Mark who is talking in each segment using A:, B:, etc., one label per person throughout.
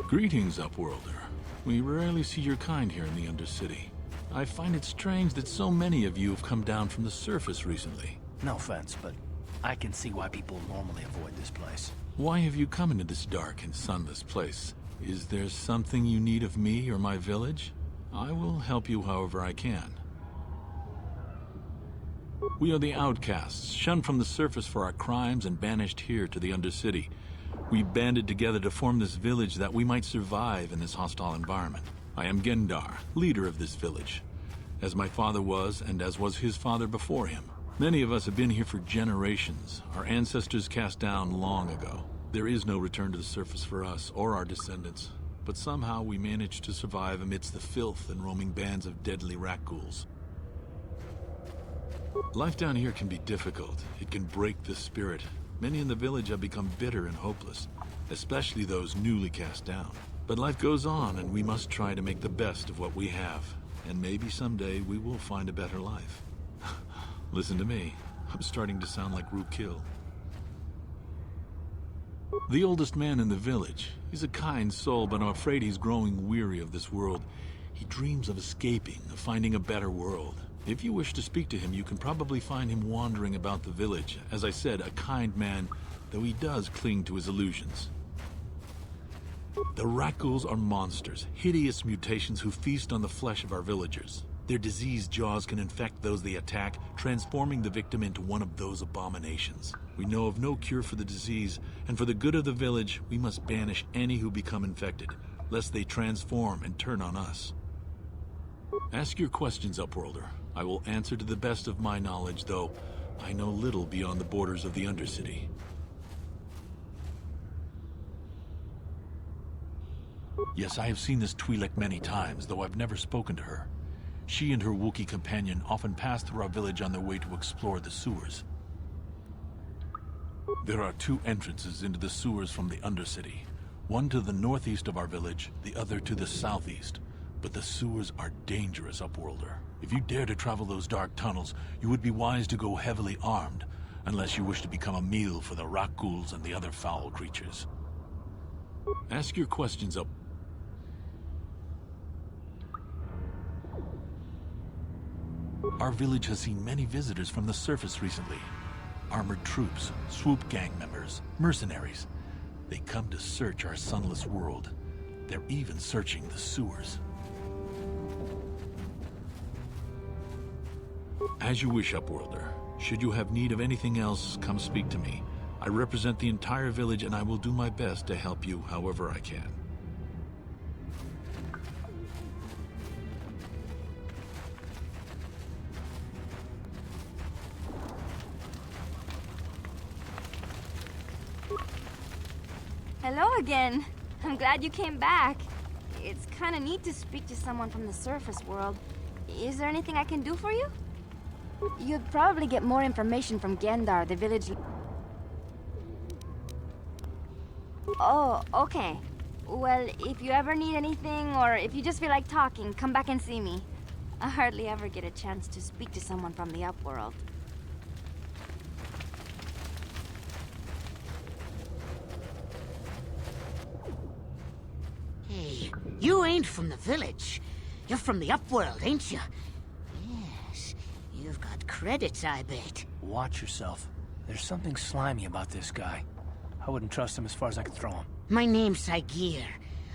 A: Greetings, Upworlder. We rarely see your kind here in the Undercity. I find it strange that so many of you have come down from the surface recently.
B: No offense, but I can see why people normally avoid this place.
A: Why have you come into this dark and sunless place? Is there something you need of me or my village? I will help you however I can. We are the outcasts, shunned from the surface for our crimes and banished here to the Undercity. We banded together to form this village that we might survive in this hostile environment. I am Gendar, leader of this village, as my father was and as was his father before him. Many of us have been here for generations, our ancestors cast down long ago. There is no return to the surface for us or our descendants, but somehow we managed to survive amidst the filth and roaming bands of deadly rat ghouls. Life down here can be difficult. It can break the spirit. Many in the village have become bitter and hopeless, especially those newly cast down. But life goes on, and we must try to make the best of what we have. And maybe someday we will find a better life. Listen to me. I'm starting to sound like Rookil. The oldest man in the village. He's a kind soul, but I'm afraid he's growing weary of this world. He dreams of escaping, of finding a better world. If you wish to speak to him, you can probably find him wandering about the village. As I said, a kind man, though he does cling to his illusions. The rat ghouls are monsters, hideous mutations who feast on the flesh of our villagers. Their diseased jaws can infect those they attack, transforming the victim into one of those abominations. We know of no cure for the disease, and for the good of the village, we must banish any who become infected, lest they transform and turn on us. Ask your questions, Upworlder. I will answer to the best of my knowledge, though I know little beyond the borders of the Undercity. Yes, I have seen this Twi'lek many times, though I've never spoken to her. She and her Wookiee companion often pass through our village on their way to explore the sewers. There are two entrances into the sewers from the Undercity. One to the northeast of our village, the other to the southeast. But the sewers are dangerous, Upworlder. If you dare to travel those dark tunnels, you would be wise to go heavily armed, unless you wish to become a meal for the rat ghouls and the other foul creatures. Ask your questions up. Our village has seen many visitors from the surface recently. Armored troops, swoop gang members, mercenaries. They come to search our sunless world. They're even searching the sewers. As you wish, Upworlder. Should you have need of anything else, come speak to me. I represent the entire village, and I will do my best to help you however I can.
C: Hello again. I'm glad you came back. It's kind of neat to speak to someone from the surface world. Is there anything I can do for you? You'd probably get more information from Gendar, the village... Oh, okay. Well, if you ever need anything, or if you just feel like talking, come back and see me. I hardly ever get a chance to speak to someone from the Upworld.
D: Hey, you ain't from the village. You're from the Upworld, ain't you? Yes, you've got credits, I bet.
B: Watch yourself. There's something slimy about this guy. I wouldn't trust him as far as I could throw him.
D: My name's Saigir.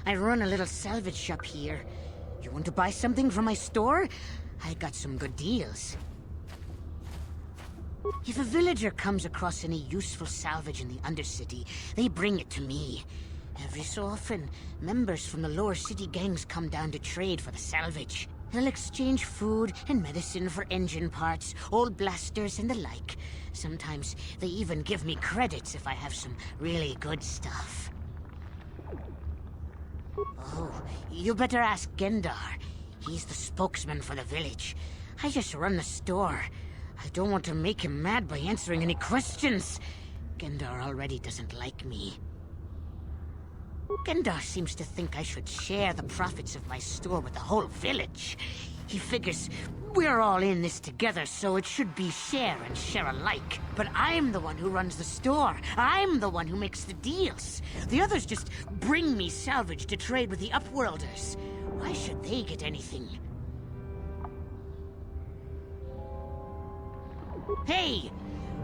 D: I run a little salvage shop here. You want to buy something from my store? I got some good deals. If a villager comes across any useful salvage in the Undercity, they bring it to me. Every so often, members from the lower city gangs come down to trade for the salvage. They'll exchange food and medicine for engine parts, old blasters and the like. Sometimes they even give me credits if I have some really good stuff. Oh, you better ask Gendar. He's the spokesman for the village. I just run the store. I don't want to make him mad by answering any questions. Gendar already doesn't like me. Gendar seems to think I should share the profits of my store with the whole village. He figures we're all in this together, so it should be share and share alike. But I'm the one who runs the store. I'm the one who makes the deals. The others just bring me salvage to trade with the Upworlders. Why should they get anything? Hey!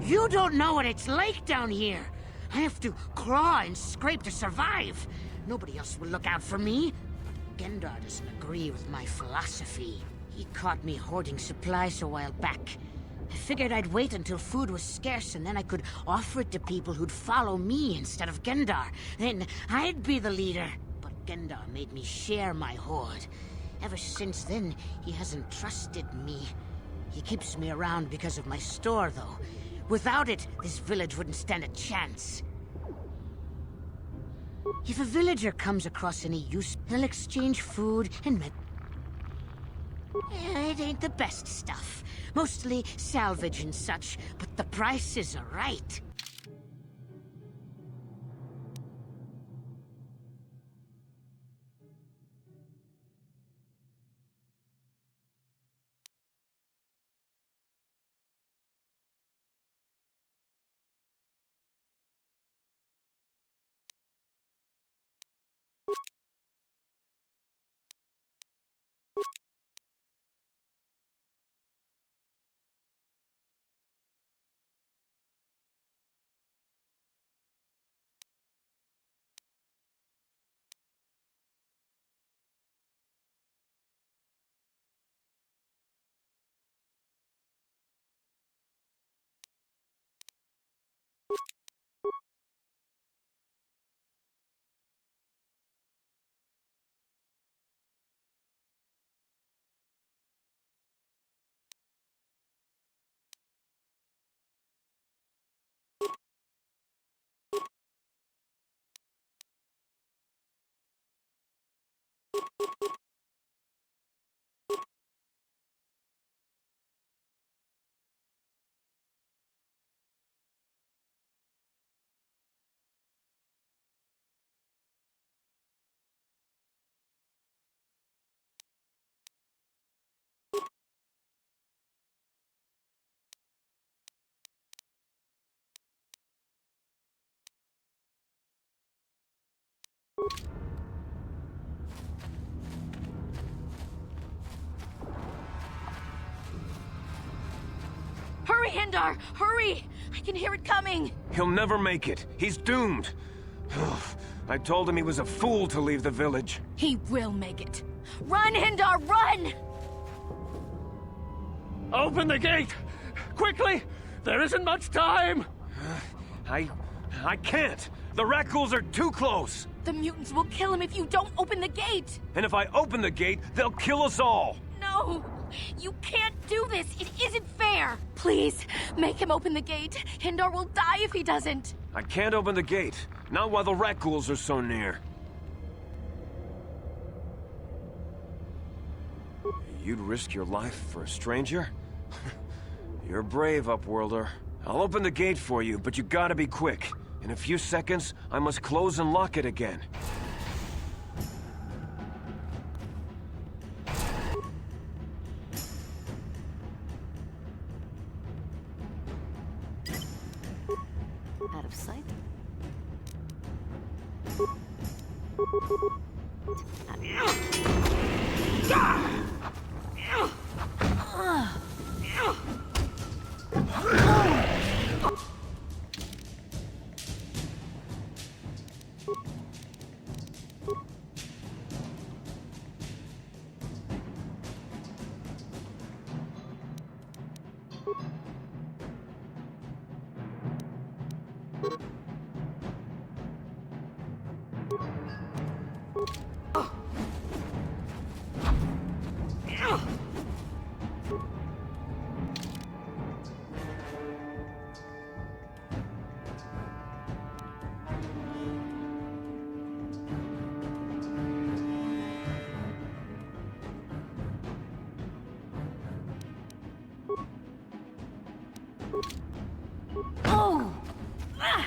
D: You don't know what it's like down here! I have to claw and scrape to survive. Nobody else will look out for me. Gendar doesn't agree with my philosophy. He caught me hoarding supplies a while back. I figured I'd wait until food was scarce and then I could offer it to people who'd follow me instead of Gendar. Then I'd be the leader. But Gendar made me share my hoard. Ever since then, he hasn't trusted me. He keeps me around because of my store, though. Without it, this village wouldn't stand a chance. If a villager comes across any use, they'll exchange food and it ain't the best stuff. Mostly salvage and such, but the prices are right.
E: Hurry, Hindar! Hurry! I can hear it coming!
F: He'll never make it. He's doomed. I told him he was a fool to leave the village.
E: He will make it. Run, Hindar, run!
B: Open the gate! Quickly! There isn't much time!
F: I can't. The Rakghouls are too close.
E: The mutants will kill him if you don't open the gate!
F: And if I open the gate, they'll kill us all.
E: No! You can't do this! It isn't fair! Please, make him open the gate. Hindar will die if he doesn't.
F: I can't open the gate. Not while the Rakghouls are so near. You'd risk your life for a stranger? You're brave, Upworlder. I'll open the gate for you, but you gotta be quick. In a few seconds, I must close and lock it again.
E: Out of sight. Oh! Ah!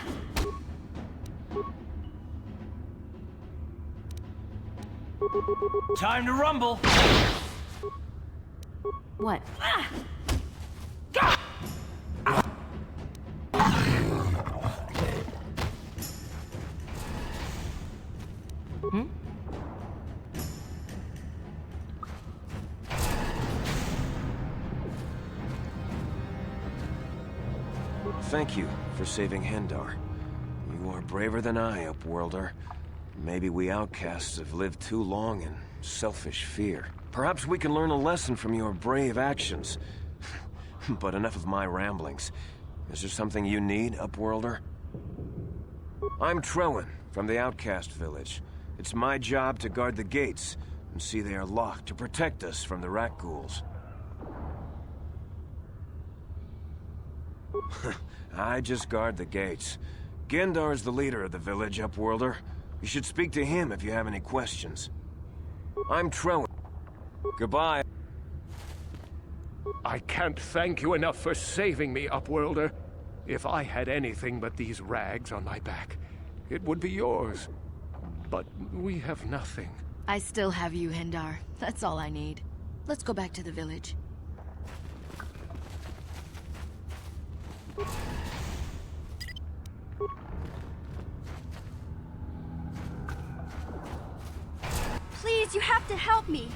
B: Time to rumble!
C: What? Hmm?
F: Thank you for saving Hendar. You are braver than I, Upworlder. Maybe we outcasts have lived too long in selfish fear. Perhaps we can learn a lesson from your brave actions. But enough of my ramblings. Is there something you need, Upworlder? I'm Trellin, from the Outcast Village. It's my job to guard the gates, and see they are locked to protect us from the rat ghouls. I just guard the gates. Gendar's the leader of the village, Upworlder. You should speak to him if you have any questions. I'm Trellin. Goodbye.
G: I can't thank you enough for saving me, Upworlder. If I had anything but these rags on my back, it would be yours. But we have nothing.
E: I still have you, Hendar. That's all I need. Let's go back to the village.
C: Please, you have to help me.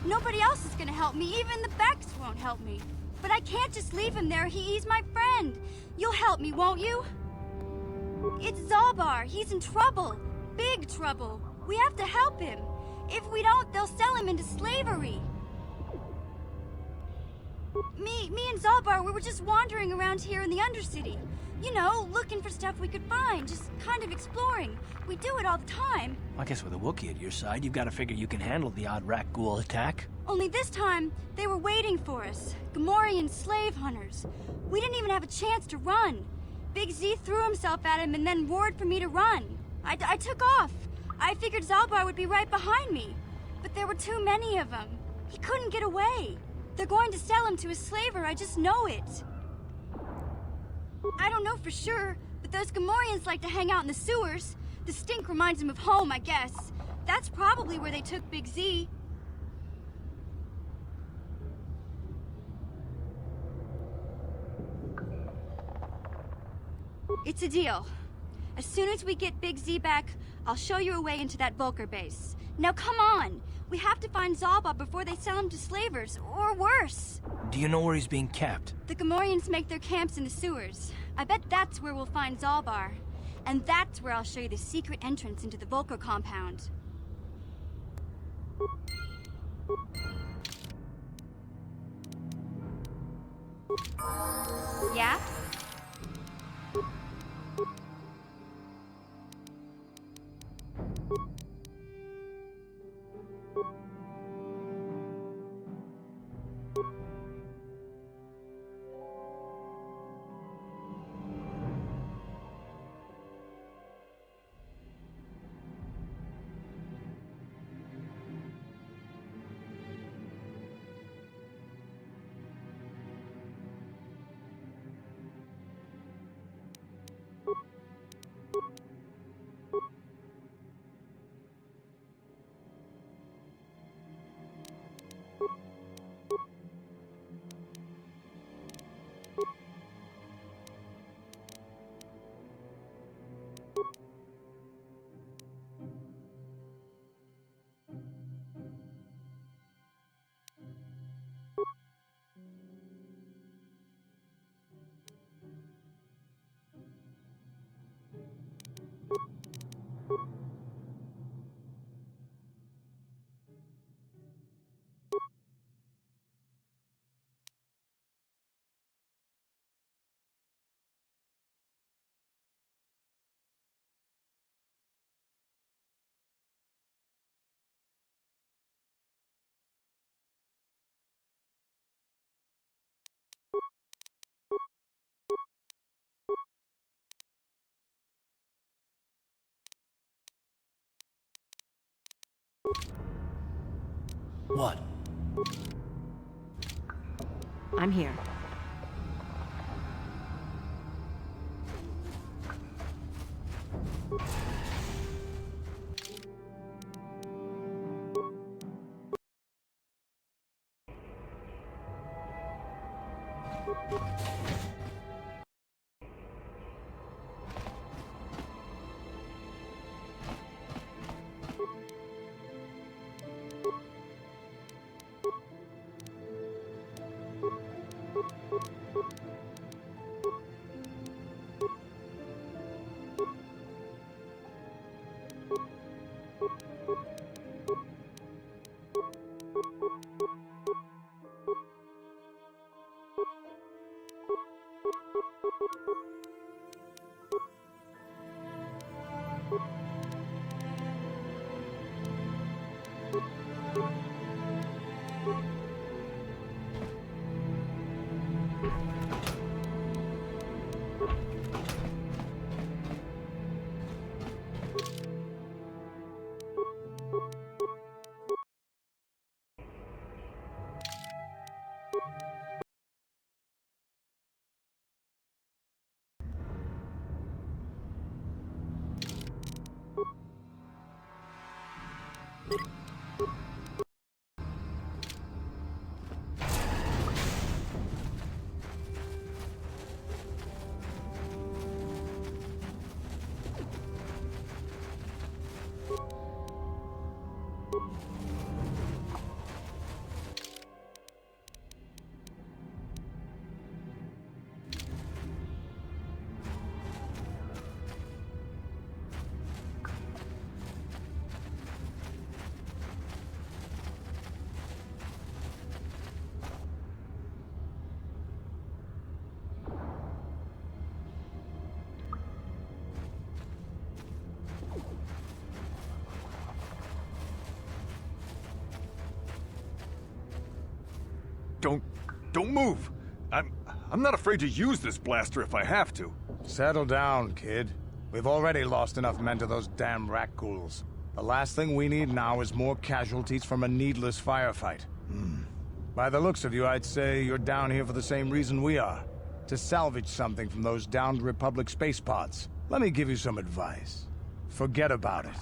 C: Nobody else is gonna help me. Even the Becks won't help me. But I can't just leave him there. He's my friend. You'll help me, won't you? It's Zalbar. He's in trouble. Big trouble. We have to help him. If we don't, they'll sell him into slavery. Me and Zalbar, we were just wandering around here in the Undercity. You know, looking for stuff we could find, just kind of exploring. We do it all the time.
B: I guess with a Wookiee at your side, you've got to figure you can handle the odd rat ghoul attack.
C: Only this time, they were waiting for us. Gamorrean slave hunters. We didn't even have a chance to run. Big Z threw himself at him and then roared for me to run. I took off. I figured Zalbar would be right behind me. But there were too many of them. He couldn't get away. They're going to sell him to a slaver, I just know it. I don't know for sure, but those Gamorreans like to hang out in the sewers. The stink reminds them of home, I guess. That's probably where they took Big Z. It's a deal. As soon as we get Big Z back, I'll show you a way into that Vulker base. Now come on! We have to find Zalba before they sell him to slavers, or worse.
B: Do you know where he's being kept?
C: The Gamorreans make their camps in the sewers. I bet that's where we'll find Zalbar. And that's where I'll show you the secret entrance into the Vulker compound. Yeah?
B: What?
C: I'm here.
H: Don't move! I'm not afraid to use this blaster if I have to.
I: Settle down, kid. We've already lost enough men to those damn rat ghouls. The last thing we need now is more casualties from a needless firefight. By the looks of you, I'd say you're down here for the same reason we are. To salvage something from those downed Republic space pods. Let me give you some advice. Forget about it.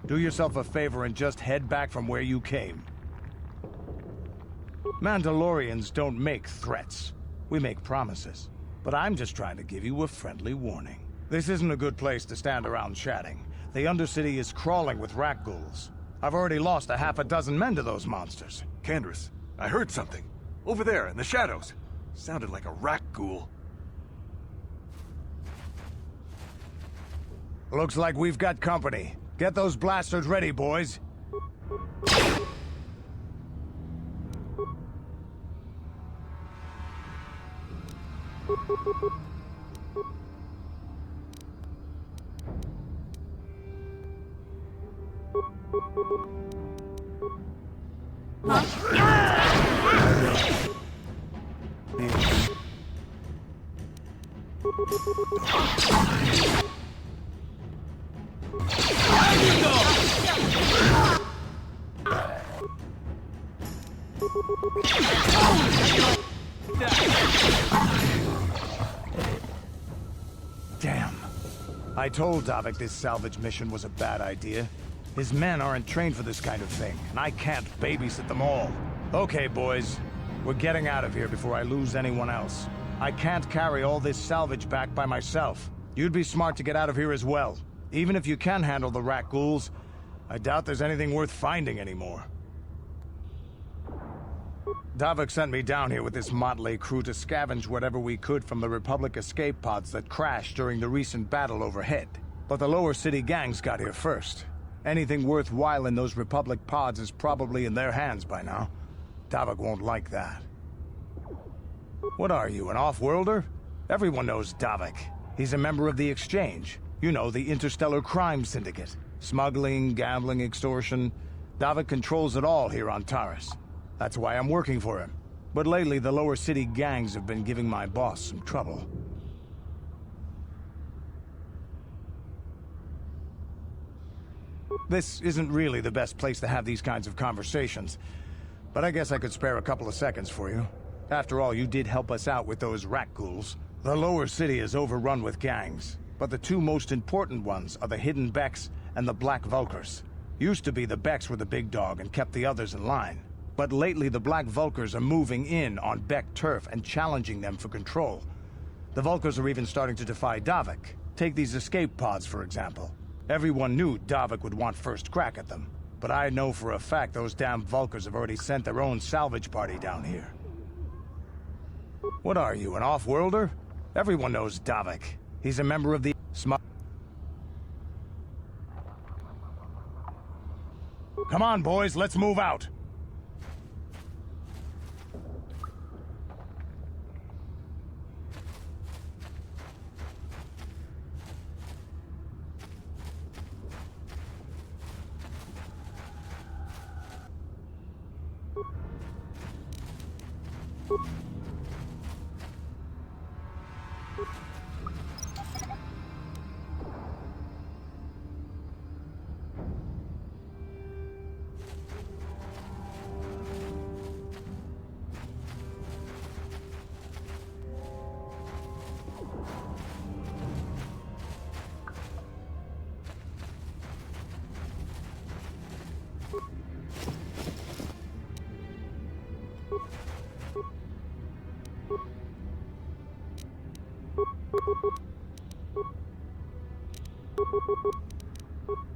I: Do yourself a favor and just head back from where you came. Mandalorians don't make threats. We make promises. But I'm just trying to give you a friendly warning. This isn't a good place to stand around chatting. The Undercity is crawling with rat ghouls. I've already lost a half a dozen men to those monsters.
H: Candace, I heard something. Over there, in the shadows. Sounded like a rat ghoul.
I: Looks like we've got company. Get those blasters ready, boys. Damn. I told Davik this salvage mission was a bad idea. His men aren't trained for this kind of thing, and I can't babysit them all. Okay, boys. We're getting out of here before I lose anyone else. I can't carry all this salvage back by myself. You'd be smart to get out of here as well. Even if you can handle the rat ghouls, I doubt there's anything worth finding anymore. Davik sent me down here with this motley crew to scavenge whatever we could from the Republic escape pods that crashed during the recent battle overhead. But the lower city gangs got here first. Anything worthwhile in those Republic pods is probably in their hands by now. Davik won't like that. What are you, an off-worlder? Everyone knows Davik. He's a member of the Exchange. You know, the interstellar crime syndicate. Smuggling, gambling, extortion. Davik controls it all here on Taris. That's why I'm working for him. But lately, the lower city gangs have been giving my boss some trouble. This isn't really the best place to have these kinds of conversations, but I guess I could spare a couple of seconds for you. After all, you did help us out with those rat ghouls. The lower city is overrun with gangs, but the two most important ones are the Hidden Becks and the Black Vulkars. Used to be the Becks were the big dog and kept the others in line. But lately the Black Vulkars are moving in on Beck turf and challenging them for control. The Vulkars are even starting to defy Davik. Take these escape pods, for example. Everyone knew Davik would want first crack at them. But I know for a fact those damn Vulkars have already sent their own salvage party down here. What are you, an off-worlder? Everyone knows Davik. He's a member of the Come on, boys, let's move out.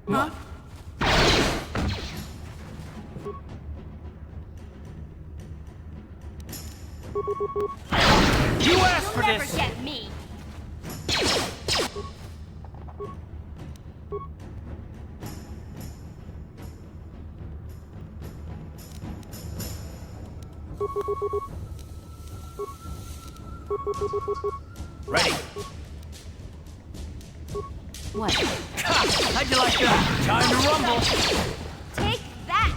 B: Huh? You asked for
E: You'll never
B: this!
E: get me!
B: Ready?
C: What?
B: How'd you like that? Time to rumble!
C: Take that!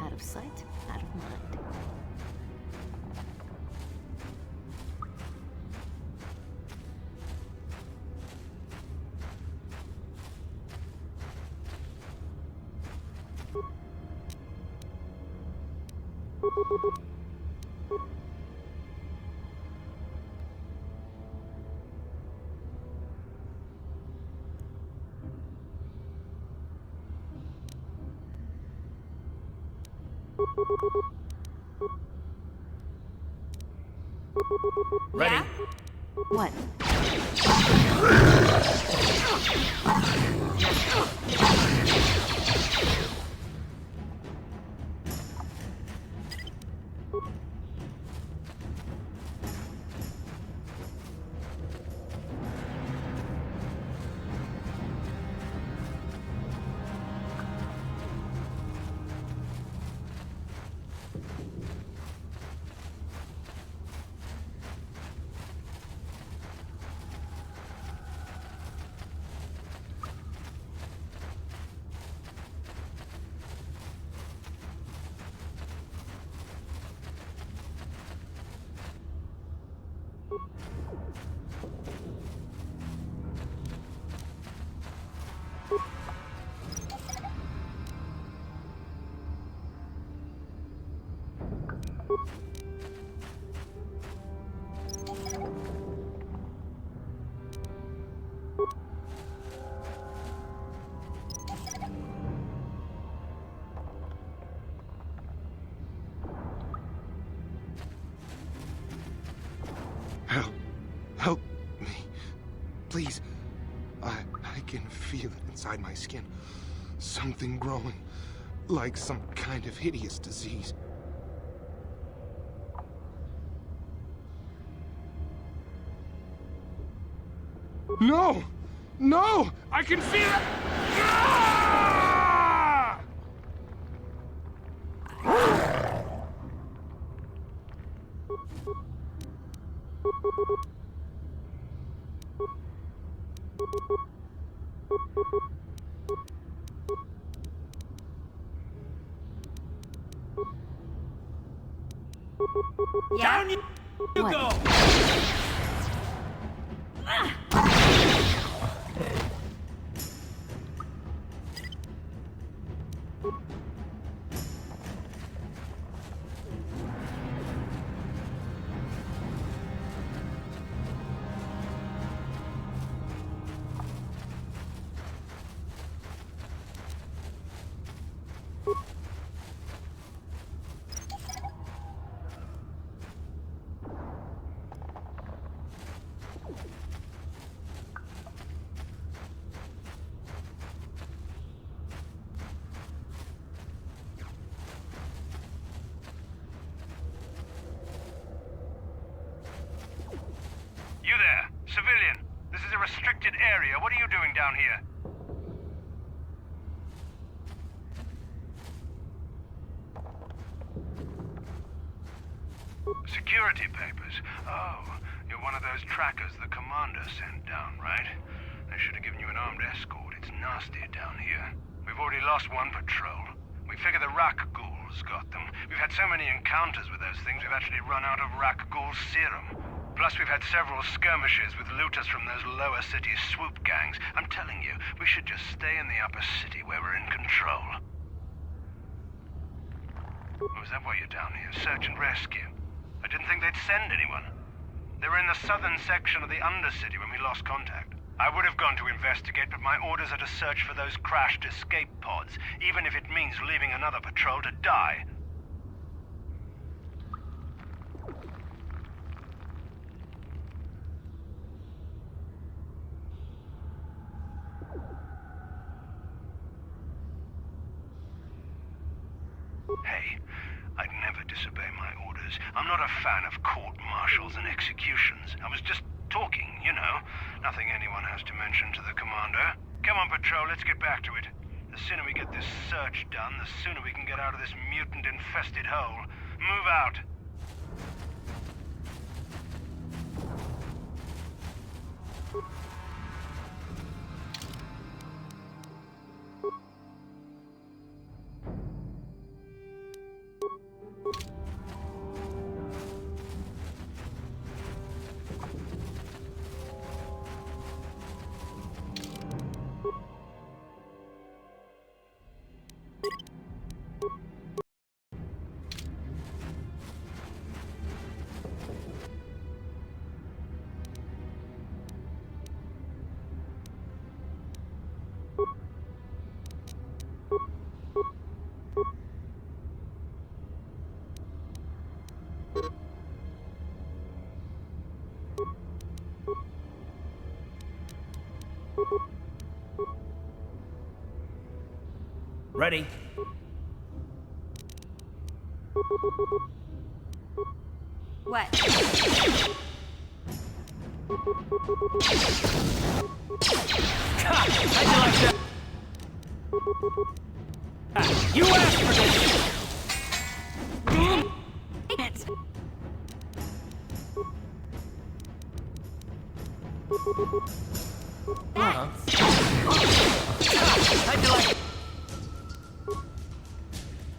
J: Out of sight, out of mind.
B: Ready?
C: Yeah? What?
K: Help me. Please. I can feel it inside my skin. Something growing. like some kind of hideous disease. No! No! I can feel it! Ah!
C: Yeah?
B: Down you go!
L: You there, civilian. This is a restricted area. What are you doing down here? Security papers. Oh, you're one of those trackers the commander sent down, right? They should have given you an armed escort. It's nasty down here. We've already lost one patrol. We figure the Rak ghouls got them. We've had so many encounters with those things, we've actually run out of Rak ghoul serum. Plus, we've had several skirmishes with looters from those lower city swoop gangs. I'm telling you, we should just stay in the upper city where we're in control. Oh, is that why you're down here? Search and rescue? I didn't think they'd send anyone. They were in the southern section of the Undercity when we lost contact. I would have gone to investigate, but my orders are to search for those crashed escape pods, even if it means leaving another patrol to die. Hey, I'd never disobey my orders. I'm not a fan of court-martials and executions. I was just talking, you know. Nothing anyone has to mention to the commander. Come on, Patrol, let's get back to it. The sooner we get this search done, the sooner we can get out of this mutant-infested hole. Move out.
B: Ready?
C: What?
B: How'd you like that? You asked for this!
C: It.
B: How'd you like it?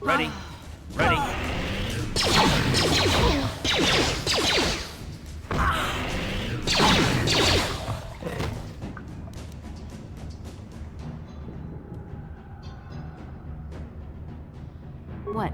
B: Ready? Ready?
J: What?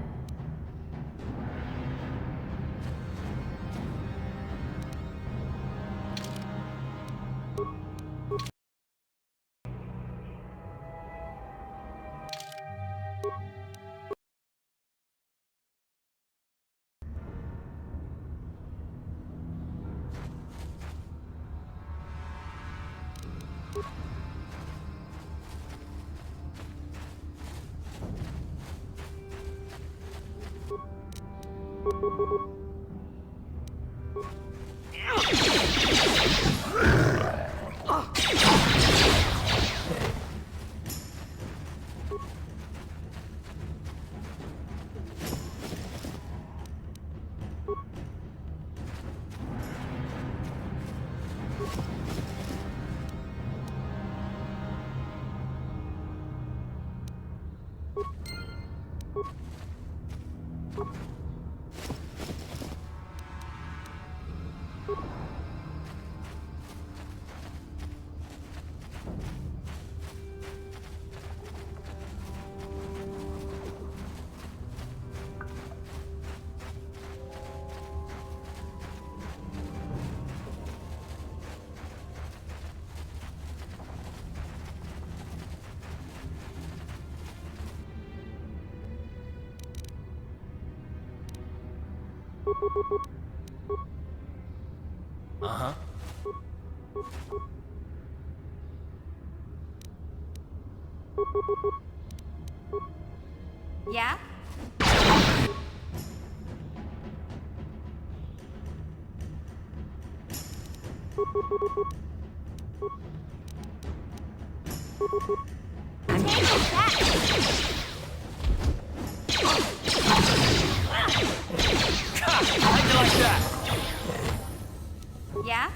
B: Uh-huh.
C: Yeah?
B: How'd you like that?
C: Yeah?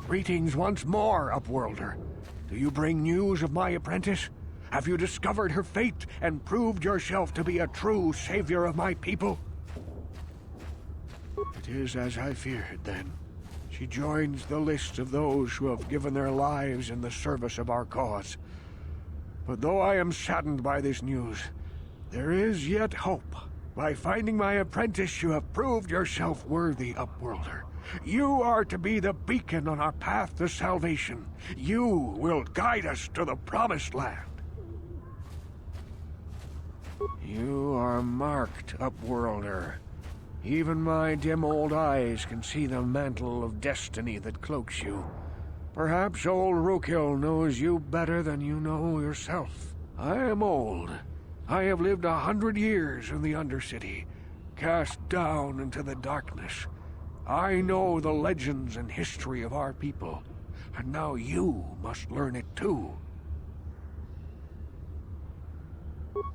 G: Greetings once more, Upworlder. Do you bring news of my apprentice? Have you discovered her fate and proved yourself to be a true savior of my people? It is as I feared, then. She joins the list of those who have given their lives in the service of our cause. But though I am saddened by this news, there is yet hope. By finding my apprentice, you have proved yourself worthy, Upworlder. You are to be the beacon on our path to salvation. You will guide us to the promised land. You are marked, Upworlder. Even my dim old eyes can see the mantle of destiny that cloaks you. Perhaps old Rookhill knows you better than you know yourself. I am old. I have lived 100 years in the Undercity, cast down into the darkness. I know the legends and history of our people, and now you must learn it too.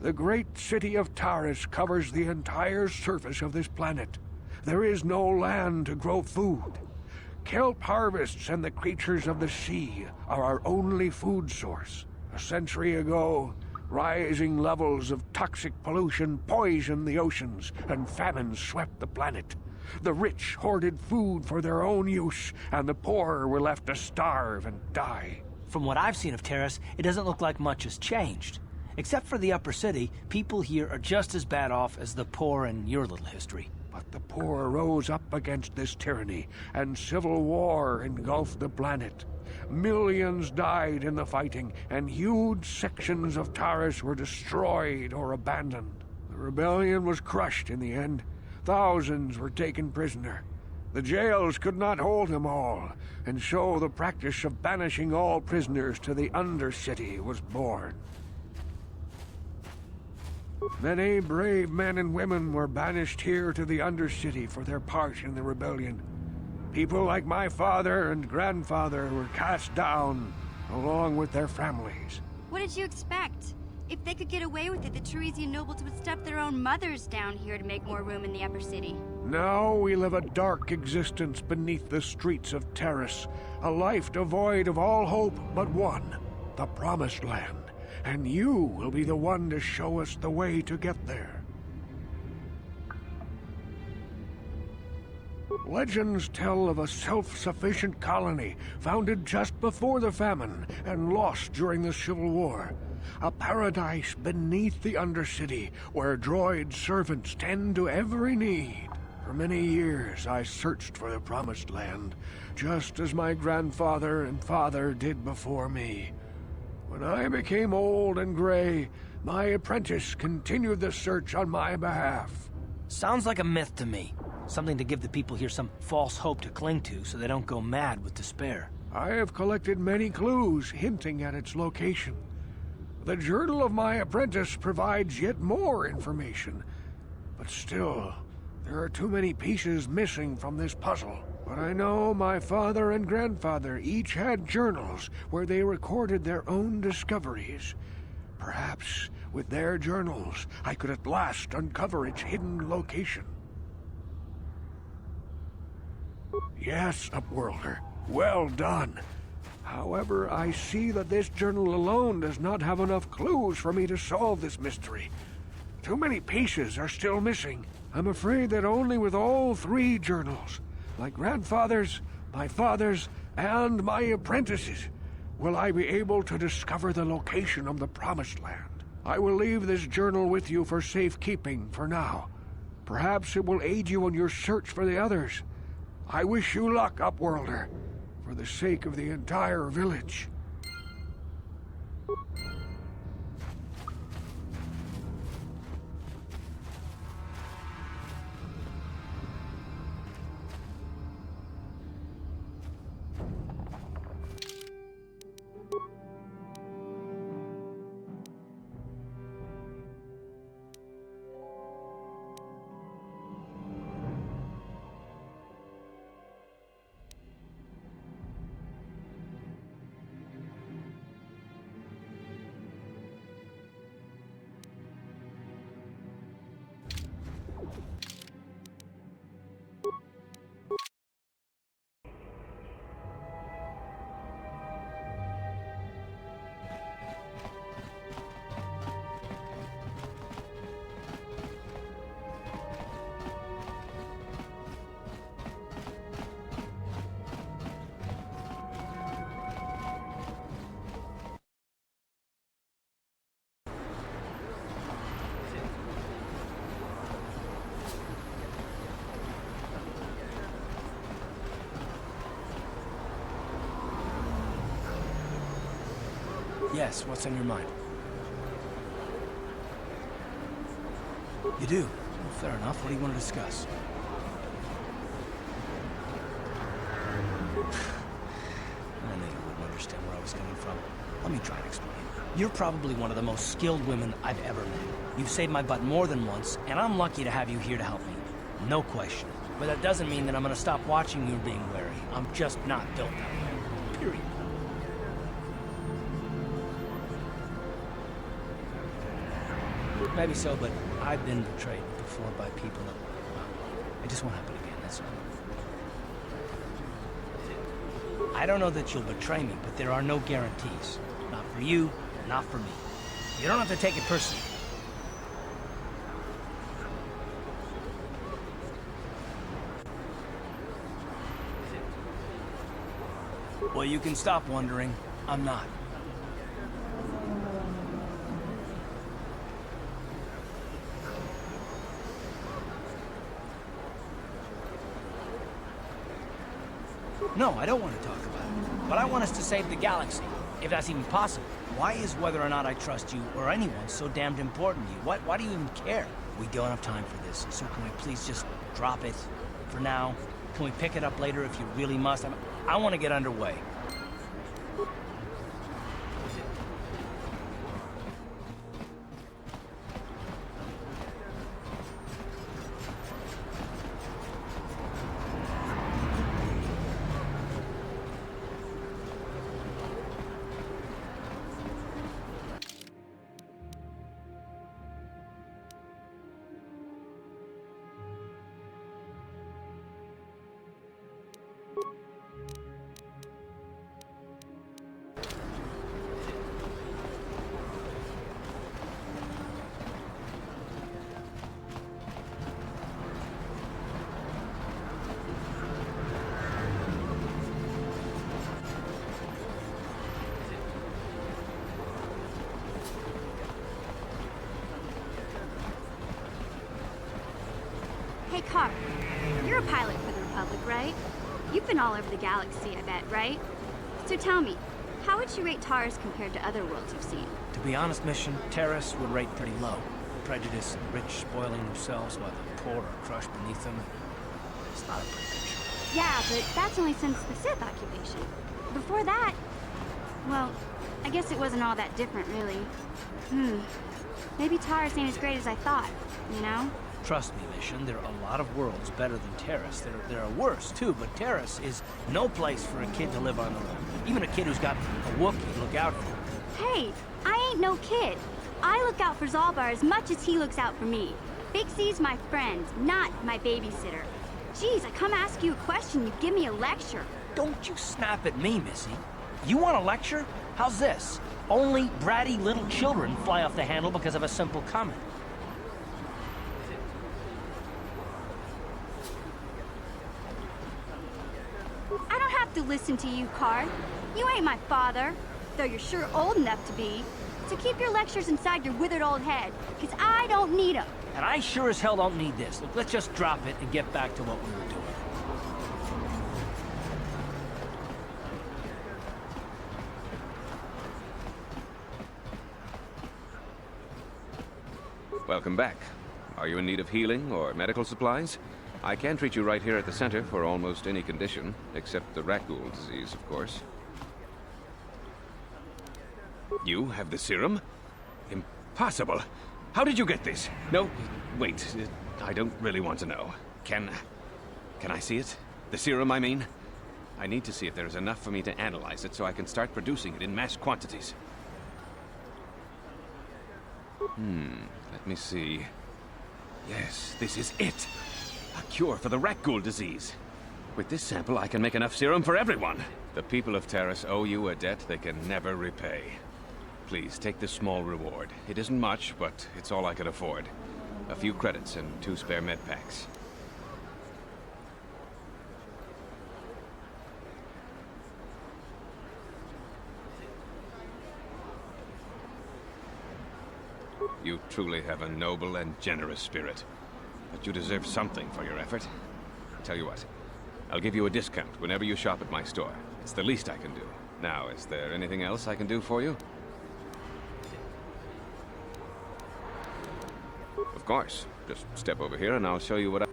G: The great city of Taris covers the entire surface of this planet. There is no land to grow food. Kelp harvests and the creatures of the sea are our only food source. A century ago, rising levels of toxic pollution poisoned the oceans, and famines swept the planet. The rich hoarded food for their own use, and the poor were left to starve and die.
B: From what I've seen of Terrace, it doesn't look like much has changed. Except for the upper city, people here are just as bad off as the poor in your little history.
G: But the poor rose up against this tyranny, and civil war engulfed the planet. Millions died in the fighting, and huge sections of Taris were destroyed or abandoned. The rebellion was crushed in the end. Thousands were taken prisoner. The jails could not hold them all, and so the practice of banishing all prisoners to the Undercity was born. Many brave men and women were banished here to the Undercity for their part in the rebellion. People like my father and grandfather were cast down, along with their families.
C: What did you expect? If they could get away with it, the Teresian nobles would stuff their own mothers down here to make more room in the upper city.
G: Now we live a dark existence beneath the streets of Terrace, a life devoid of all hope but one, the Promised Land. And you will be the one to show us the way to get there. Legends tell of a self-sufficient colony founded just before the famine and lost during the Civil War. A paradise beneath the Undercity where droid servants tend to every need. For many years I searched for the Promised Land, just as my grandfather and father did before me. When I became old and gray, my apprentice continued the search on my behalf.
B: Sounds like a myth to me. Something to give the people here some false hope to cling to so they don't go mad with despair.
G: I have collected many clues hinting at its location. The journal of my apprentice provides yet more information. But still, there are too many pieces missing from this puzzle. But I know my father and grandfather each had journals where they recorded their own discoveries. Perhaps with their journals, I could at last uncover its hidden location. Yes, Upworlder. Well done. However, I see that this journal alone does not have enough clues for me to solve this mystery. Too many pieces are still missing. I'm afraid that only with all three journals, my grandfather's, my father's, and my apprentice's, will I be able to discover the location of the Promised Land. I will leave this journal with you for safekeeping for now. Perhaps it will aid you in your search for the others. I wish you luck, Upworlder, for the sake of the entire village.
B: Yes, what's on your mind? You do? Well, fair enough. What do you want to discuss? I knew you wouldn't understand where I was coming from. Let me try and explain. You're probably one of the most skilled women I've ever met. You've saved my butt more than once, and I'm lucky to have you here to help me. No question. But that doesn't mean that I'm gonna stop watching you being wary. I'm just not built that way. Period. Maybe so, but I've been betrayed before by people that... It just won't happen again, that's all. I don't know that you'll betray me, but there are no guarantees. Not for you, not for me. You don't have to take it personally. Well, you can stop wondering. I'm not. No, I don't want to talk about it. But I want us to save the galaxy, if that's even possible. Why is whether or not I trust you or anyone so damned important to you? Why do you even care? We don't have time for this, so can we please just drop it for now? Can we pick it up later if you really must? I want to get underway.
C: Hey, Carr, you're a pilot for the Republic, right? You've been all over the galaxy, I bet, right? So tell me, how would you rate Taurus compared to other worlds you've seen?
B: To be honest, Mission, Terrace would rate pretty low. Prejudice, the rich spoiling themselves while the poor are crushed beneath them. It's not a pretty picture.
C: Yeah, but that's only since the Sith occupation. Before that, well, I guess it wasn't all that different, really. Maybe Taurus ain't as great as I thought, you know?
B: Trust me, Mission, there are a lot of worlds better than Terrace. There are worse, too, but Terrace is no place for a kid to live on their own. Even a kid who's got a Wookiee to look out for.
C: Hey, I ain't no kid. I look out for Zalbar as much as he looks out for me. Big C's my friend, not my babysitter. Jeez, I come ask you a question, you give me a lecture.
B: Don't you snap at me, Missy. You want a lecture? How's this? Only bratty little children fly off the handle because of a simple comment.
C: I don't have to listen to you, Carr. You ain't my father, though you're sure old enough to be. So keep your lectures inside your withered old head, because I don't need them.
B: And I sure as hell don't need this. Look, let's just drop it and get back to what we were doing.
M: Welcome back. Are you in need of healing or medical supplies? I can treat you right here at the center for almost any condition, except the Rakghoul disease, of course. You have the serum? Impossible! How did you get this? No, wait, I don't really want to know. Can I see it? The serum, I mean? I need to see if there is enough for me to analyze it so I can start producing it in mass quantities. Let me see. Yes, this is it! A cure for the Rakghoul disease. With this sample, I can make enough serum for everyone. The people of Terrace owe you a debt they can never repay. Please, take this small reward. It isn't much, but it's all I could afford. A few credits and 2 spare med packs. You truly have a noble and generous spirit. But you deserve something for your effort. Tell you what, I'll give you a discount whenever you shop at my store. It's the least I can do. Now, is there anything else I can do for you? Of course. Just step over here and I'll show you what I...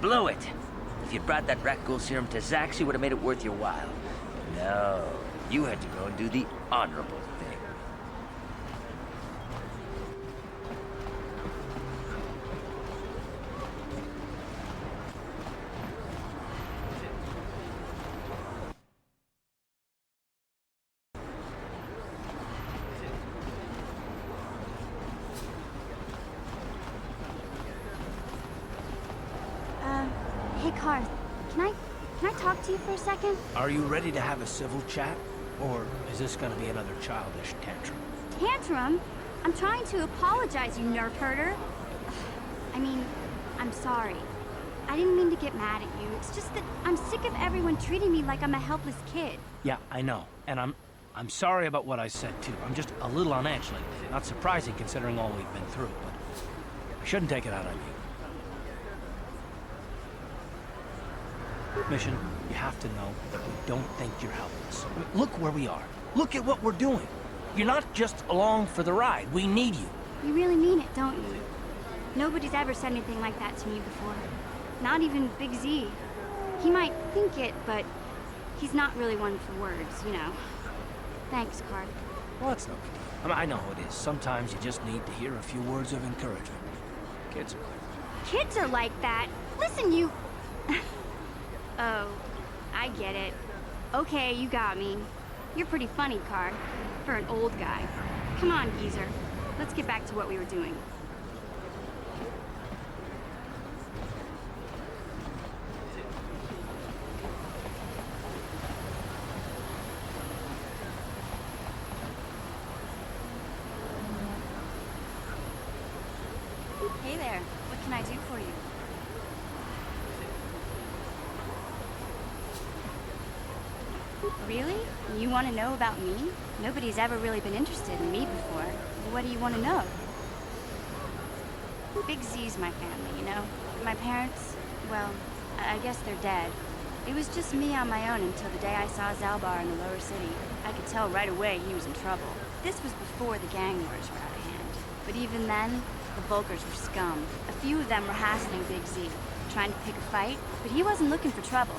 N: blew it. If you'd brought that rat ghoul serum to Zax, you would have made it worth your while. No, you had to go and do the honorable thing.
C: Hey, Karth. Can I talk to you for a second?
B: Are you ready to have a civil chat? Or is this gonna be another childish tantrum?
C: Tantrum? I'm trying to apologize, you nerf herder. I mean, I'm sorry. I didn't mean to get mad at you. It's just that I'm sick of everyone treating me like I'm a helpless kid.
B: Yeah, I know. And I'm sorry about what I said, too. I'm just a little on edge lately. Not surprising considering all we've been through, but I shouldn't take it out on you. Mission, you have to know that we don't think you're helpless. I mean, look where we are. Look at what we're doing. You're not just along for the ride. We need you.
C: You really mean it, don't you? Nobody's ever said anything like that to me before. Not even Big Z. He might think it, but he's not really one for words, you know. Thanks, Karth.
B: Well, that's no big deal. I mean, I know how it is. Sometimes you just need to hear a few words of encouragement. Kids are like that.
C: Kids are like that? Listen, you... Oh, I get it. Okay, you got me. You're pretty funny, Karth, for an old guy. Come on, geezer. Let's get back to what we were doing. Hey there. What can I do for you? Really? You want to know about me? Nobody's ever really been interested in me before. What do you want to know? Big Z's my family, you know? My parents, well, I guess they're dead. It was just me on my own until the day I saw Zalbar in the lower city. I could tell right away he was in trouble. This was before the gang wars were out of hand. But even then, the Volkers were scum. A few of them were hassling Big Z, trying to pick a fight, but he wasn't looking for trouble.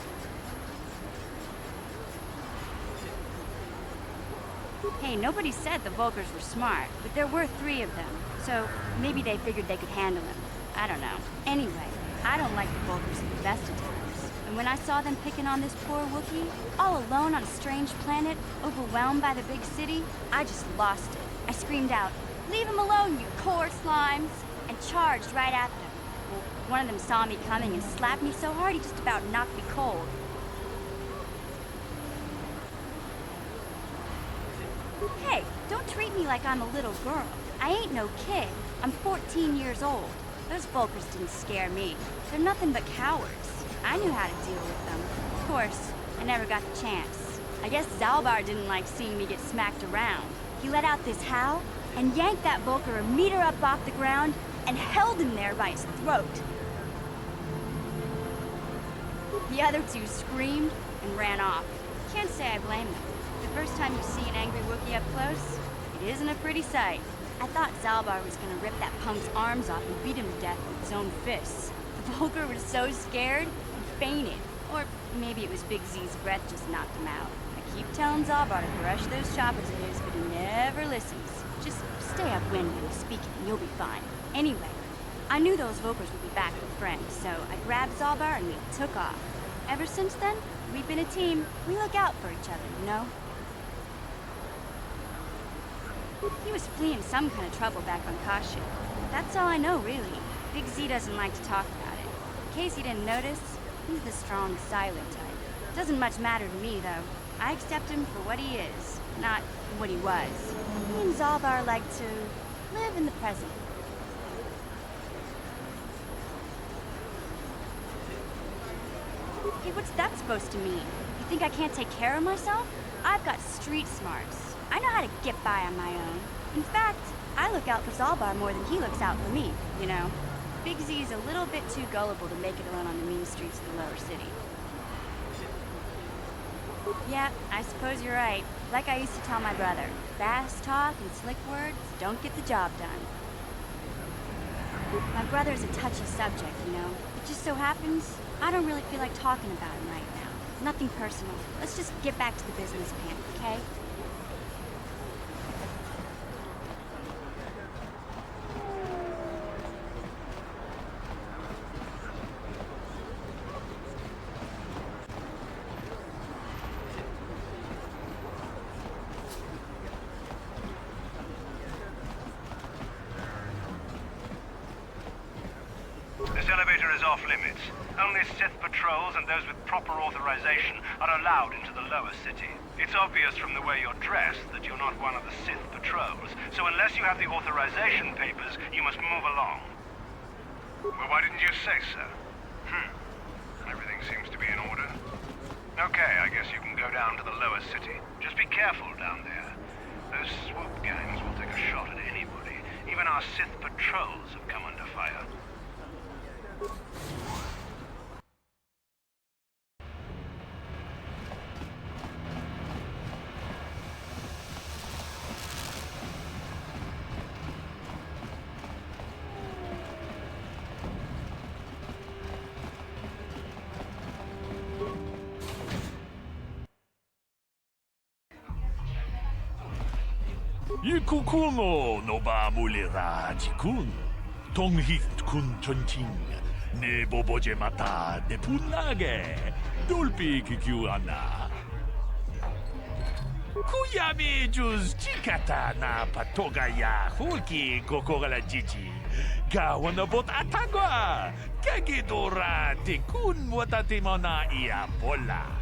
C: Hey, nobody said the Volkers were smart, but there were 3 of them, so maybe they figured they could handle him. I don't know. Anyway, I don't like the Volkers at the best of times. And when I saw them picking on this poor Wookiee, all alone on a strange planet, overwhelmed by the big city, I just lost it. I screamed out, "Leave him alone, you core slimes!" and charged right at them. Well, one of them saw me coming and slapped me so hard he just about knocked me cold. Hey, don't treat me like I'm a little girl. I ain't no kid. I'm 14 years old. Those Volkers didn't scare me. They're nothing but cowards. I knew how to deal with them. Of course, I never got the chance. I guess Zalbar didn't like seeing me get smacked around. He let out this howl and yanked that Volker a meter up off the ground and held him there by his throat. The other 2 screamed and ran off. Can't say I blame them. The first time you see an angry Wookiee up close, it isn't a pretty sight. I thought Zalbar was gonna rip that punk's arms off and beat him to death with his own fists. The Volker was so scared, he fainted. Or maybe it was Big Z's breath just knocked him out. I keep telling Zalbar to brush those choppers of his, but he never listens. Just stay upwind when you speak and you'll be fine. Anyway, I knew those Volkers would be back with friends, so I grabbed Zalbar and we took off. Ever since then, we've been a team. We look out for each other, you know? He was fleeing some kind of trouble back on Kashyyyk. That's all I know, really. Big Z doesn't like to talk about it. In case you didn't notice, he's the strong, silent type. Doesn't much matter to me, though. I accept him for what he is, not what he was. Me and Zalbar like to live in the present. Hey, what's that supposed to mean? You think I can't take care of myself? I've got street smarts. I know how to get by on my own. In fact, I look out for Zalbar more than he looks out for me, you know? Big Z's a little bit too gullible to make it alone on the mean streets of the lower city. Yeah, I suppose you're right. Like I used to tell my brother, fast talk and slick words don't get the job done. My brother's a touchy subject, you know. It just so happens, I don't really feel like talking about him right now. Nothing personal. Let's just get back to the business, Pam, okay?
L: This elevator is off limits. Only Sith patrols and those with proper authorization are allowed into the lower city. It's obvious from the way you're dressed that you're not one of the Sith patrols, so unless you have the authorization papers, you must move along. Well, why didn't you say so? Everything seems to be in order. Okay, I guess you can go down to the lower city. Just be careful down there. Those swoop gangs will take a shot at anybody. Even our Sith patrols have come under fire.
A: Ikukuno no ba mulira jikun. Tonghit kun chonching. Ne boboje mata de punage. Dolpi kikiuana. Kuyami juz chikata na patoga ya hulki kokogala jiji. Gawana bot atagwa. Kagidora de kun watatimona ia bola.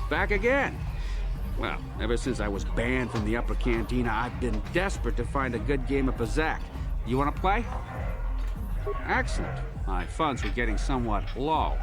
O: Back again. Well, ever since I was banned from the upper cantina, I've been desperate to find a good game of Bazak. You want to play? Excellent. My funds were getting somewhat low.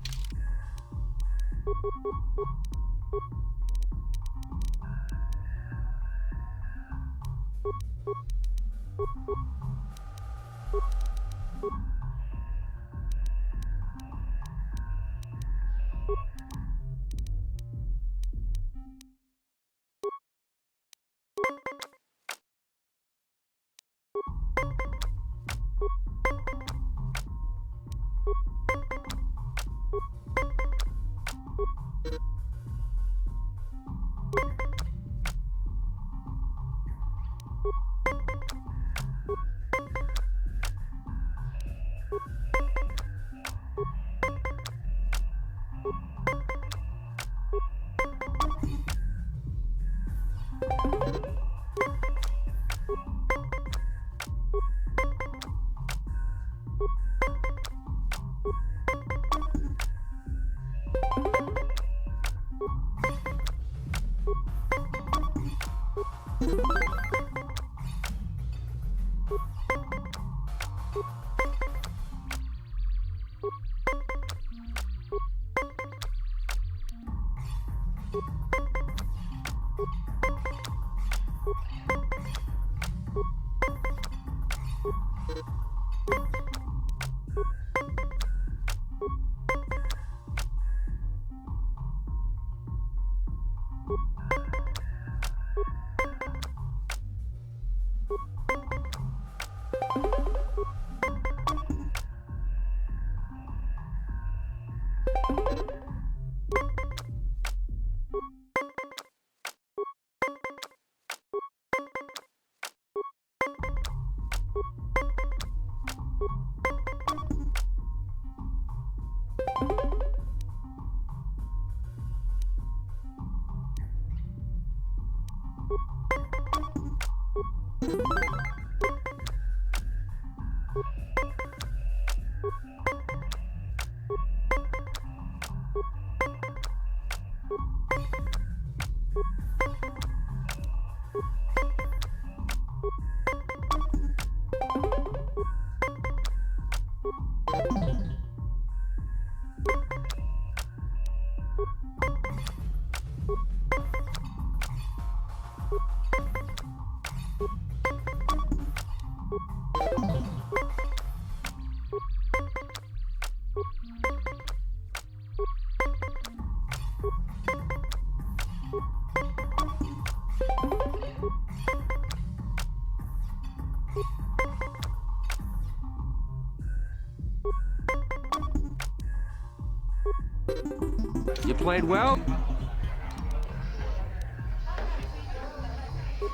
O: You played well?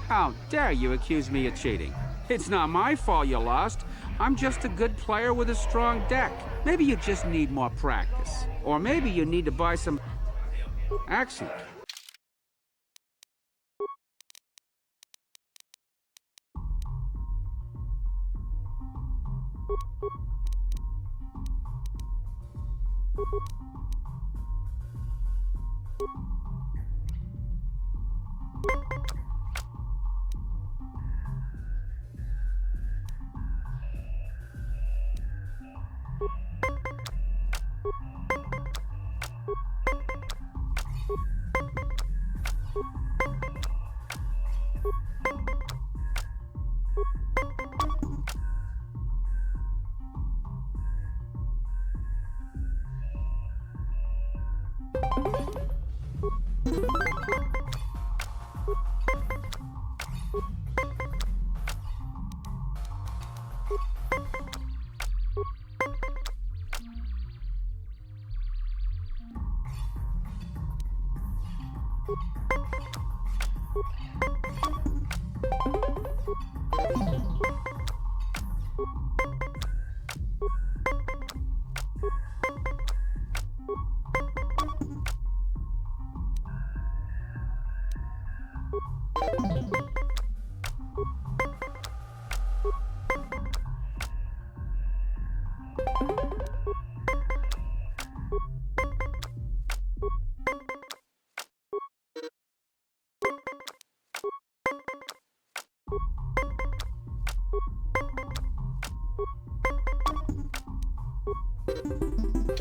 O: How dare you accuse me of cheating? It's not my fault you lost. I'm just a good player with a strong deck. Maybe you just need more practice. Or maybe you need to buy some... Excellent.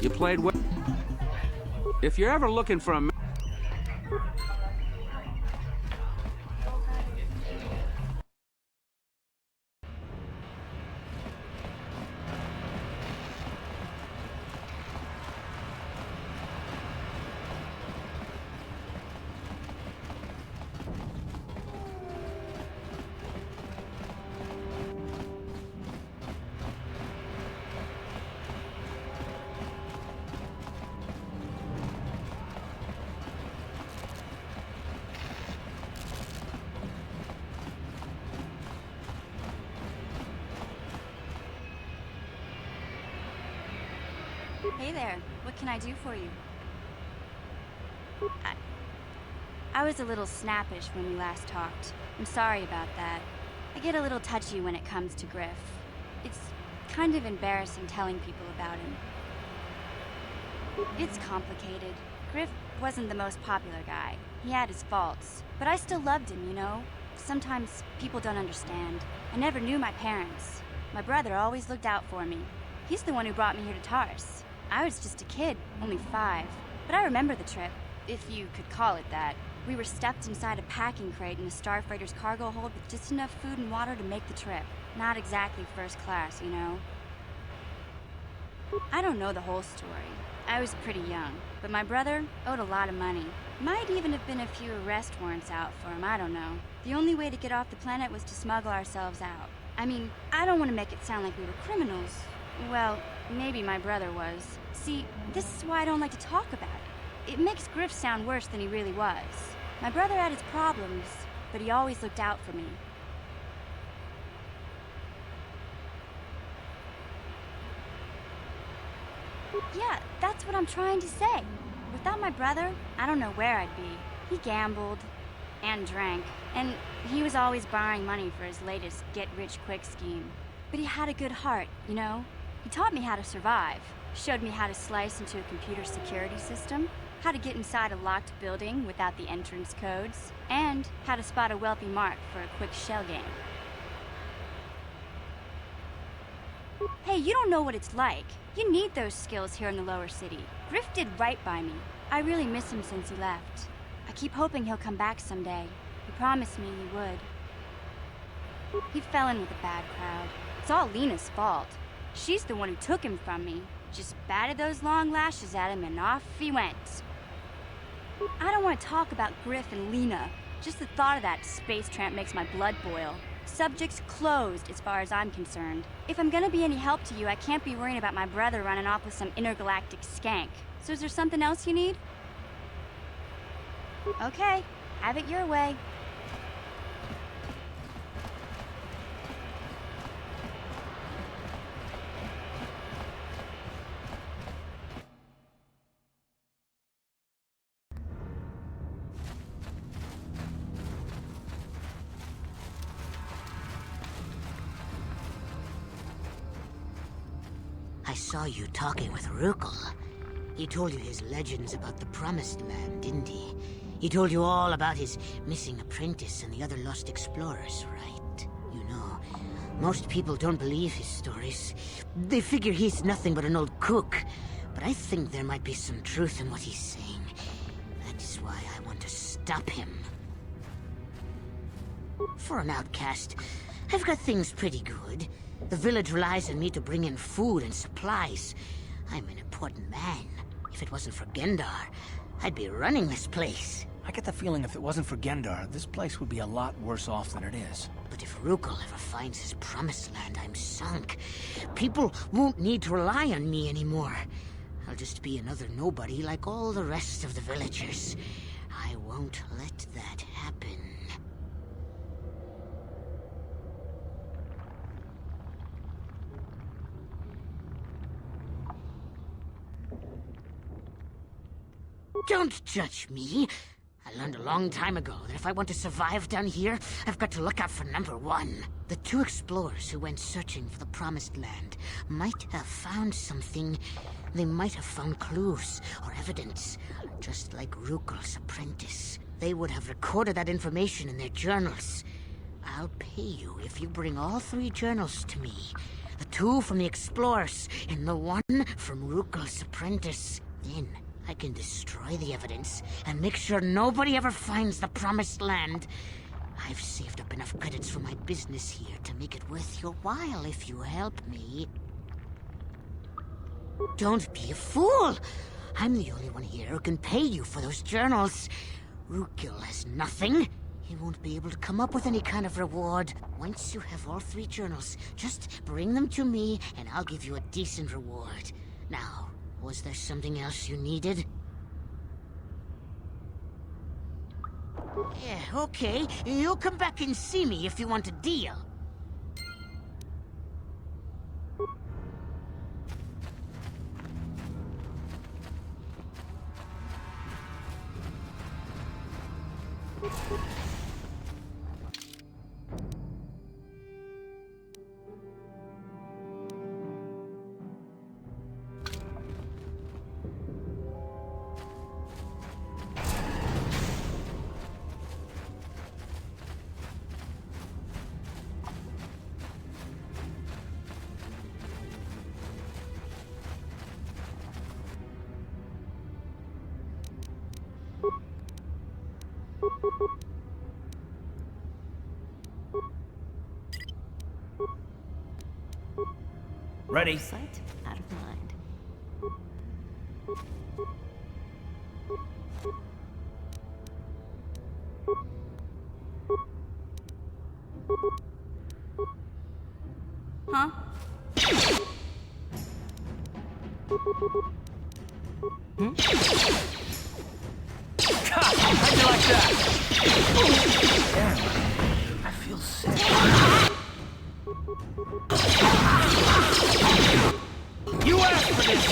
O: You played well. If you're ever looking for a...
C: Hey there, what can I do for you? I was a little snappish when we last talked. I'm sorry about that. I get a little touchy when it comes to Griff. It's kind of embarrassing telling people about him. It's complicated. Griff wasn't the most popular guy. He had his faults. But I still loved him, you know? Sometimes people don't understand. I never knew my parents. My brother always looked out for me. He's the one who brought me here to Tars. I was just a kid, only 5. But I remember the trip, if you could call it that. We were stuffed inside a packing crate in a starfreighter's cargo hold with just enough food and water to make the trip. Not exactly first class, you know? I don't know the whole story. I was pretty young, but my brother owed a lot of money. Might even have been a few arrest warrants out for him, I don't know. The only way to get off the planet was to smuggle ourselves out. I mean, I don't want to make it sound like we were criminals. Well, maybe my brother was. See, this is why I don't like to talk about it. It makes Griff sound worse than he really was. My brother had his problems, but he always looked out for me. Yeah, that's what I'm trying to say. Without my brother, I don't know where I'd be. He gambled and drank, and he was always borrowing money for his latest get-rich-quick scheme. But he had a good heart, you know? He taught me how to survive, showed me how to slice into a computer security system, how to get inside a locked building without the entrance codes, and how to spot a wealthy mark for a quick shell game. Hey, you don't know what it's like. You need those skills here in the lower city. Griff did right by me. I really miss him since he left. I keep hoping he'll come back someday. He promised me he would. He fell in with a bad crowd. It's all Lena's fault. She's the one who took him from me. Just batted those long lashes at him and off he went. I don't want to talk about Griff and Lena. Just the thought of that space tramp makes my blood boil.
P: Subject's closed as far as I'm concerned. If I'm gonna be any help to you, I can't be worrying about my brother running off with some intergalactic skank. So is there something else you need? Okay, have it your way.
D: I saw you talking with Rukel. He told you his legends about the Promised Land, didn't he? He told you all about his missing apprentice and the other lost explorers, right? You know, most people don't believe his stories. They figure he's nothing but an old cook. But I think there might be some truth in what he's saying. That is why I want to stop him. For an outcast, I've got things pretty good. The village relies on me to bring in food and supplies. I'm an important man. If it wasn't for Gendar, I'd be running this place.
B: I get the feeling if it wasn't for Gendar, this place would be a lot worse off than it is.
D: But if Rukel ever finds his Promised Land, I'm sunk. People won't need to rely on me anymore. I'll just be another nobody like all the rest of the villagers. I won't let that happen. Don't judge me. I learned a long time ago that if I want to survive down here, I've got to look out for number one. The two explorers who went searching for the Promised Land might have found something. They might have found clues or evidence, just like Rukel's apprentice. They would have recorded that information in their journals. I'll pay you if you bring all 3 journals to me. The 2 from the explorers and the 1 from Rukel's apprentice. Then I can destroy the evidence and make sure nobody ever finds the Promised Land. I've saved up enough credits for my business here to make it worth your while if you help me. Don't be a fool! I'm the only one here who can pay you for those journals. Rukel has nothing. He won't be able to come up with any kind of reward. Once you have all 3 journals, just bring them to me and I'll give you a decent reward. Now, was there something else you needed? Yeah, okay. You'll come back and see me if you want a deal.
B: Ready?
J: Out of sight, out of mind.
P: Huh?
B: Hmm? How'd you like that? Damn, I feel sick. You asked for this!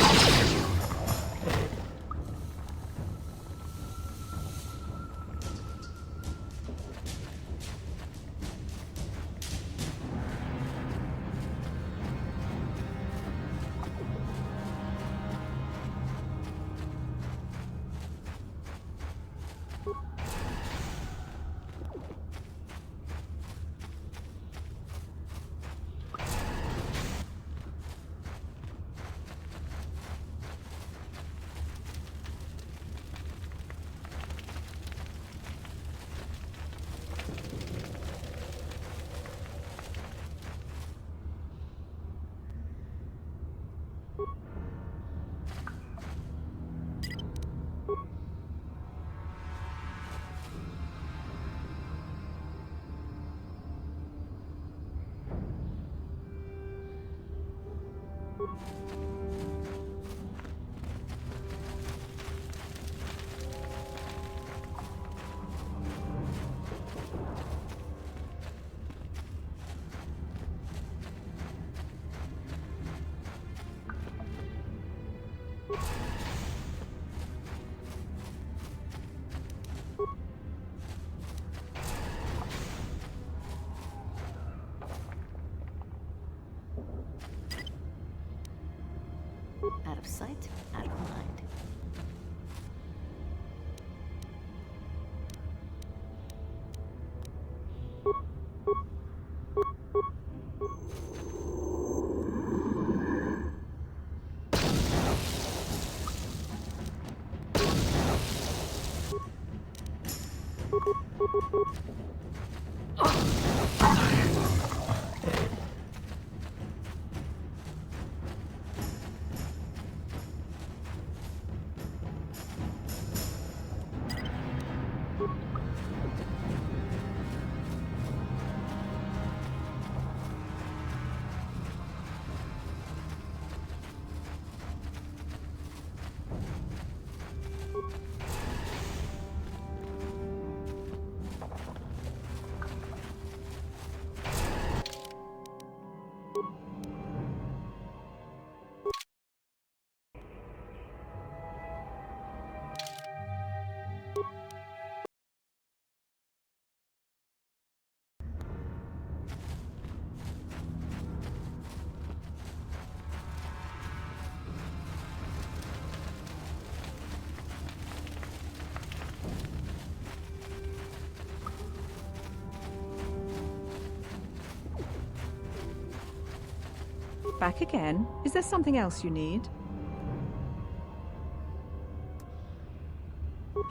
J: Out of sight, out of mind.
Q: Back again? Is there something else you need?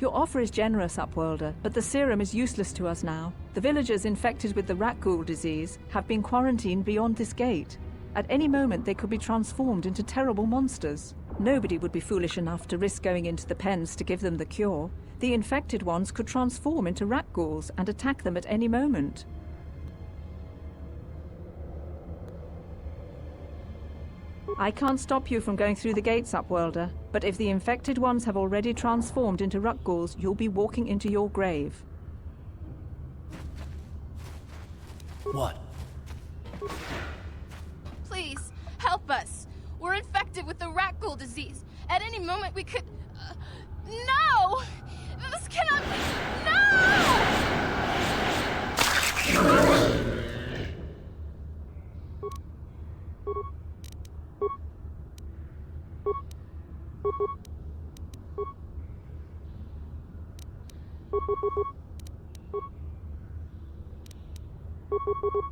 Q: Your offer is generous, Upworlder, but the serum is useless to us now. The villagers infected with the rat ghoul disease have been quarantined beyond this gate. At any moment they could be transformed into terrible monsters. Nobody would be foolish enough to risk going into the pens to give them the cure. The infected ones could transform into rat ghouls and attack them at any moment. I can't stop you from going through the gates, Upworlder, but if the infected ones have already transformed into rat ghouls, you'll be walking into your grave.
B: What?
E: Please, help us. We're infected with the rat ghoul disease. At any moment we could... No! This cannot be... No!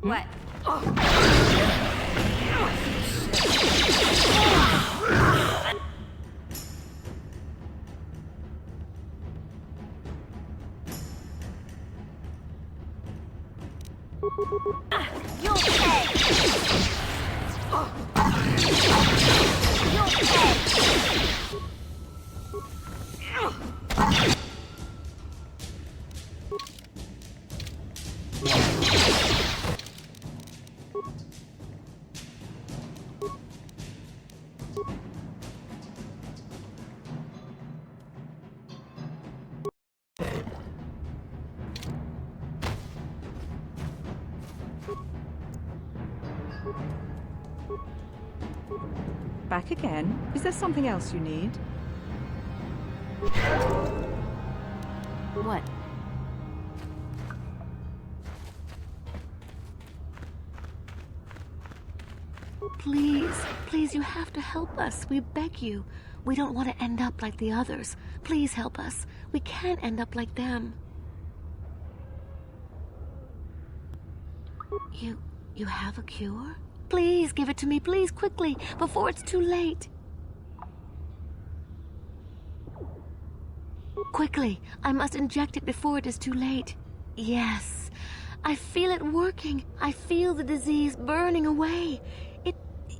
P: What?
E: You'll pay! You'll pay!
Q: Back again? Is there something else you need?
J: What? Please, please, you have to help us. We beg you. We don't want to end up like the others. Please help us. We can't end up like them. You have a cure? Please give it to me, please, quickly, before it's too late. Quickly, I must inject it before it is too late. Yes, I feel it working. I feel the disease burning away.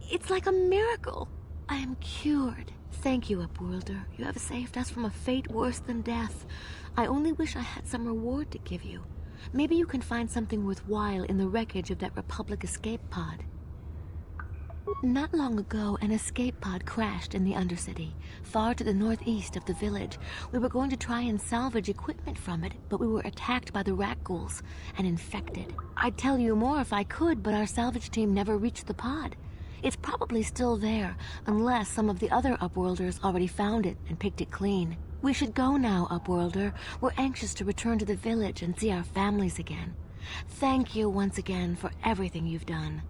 J: It's like a miracle. I am cured. Thank you, Upworlder. You have saved us from a fate worse than death. I only wish I had some reward to give you. Maybe you can find something worthwhile in the wreckage of that Republic escape pod. Not long ago, an escape pod crashed in the Undercity, far to the northeast of the village. We were going to try and salvage equipment from it, but we were attacked by the rat ghouls and infected. I'd tell you more if I could, but our salvage team never reached the pod. It's probably still there, unless some of the other Upworlders already found it and picked it clean. We should go now, Upworlder. We're anxious to return to the village and see our families again. Thank you once again for everything you've done.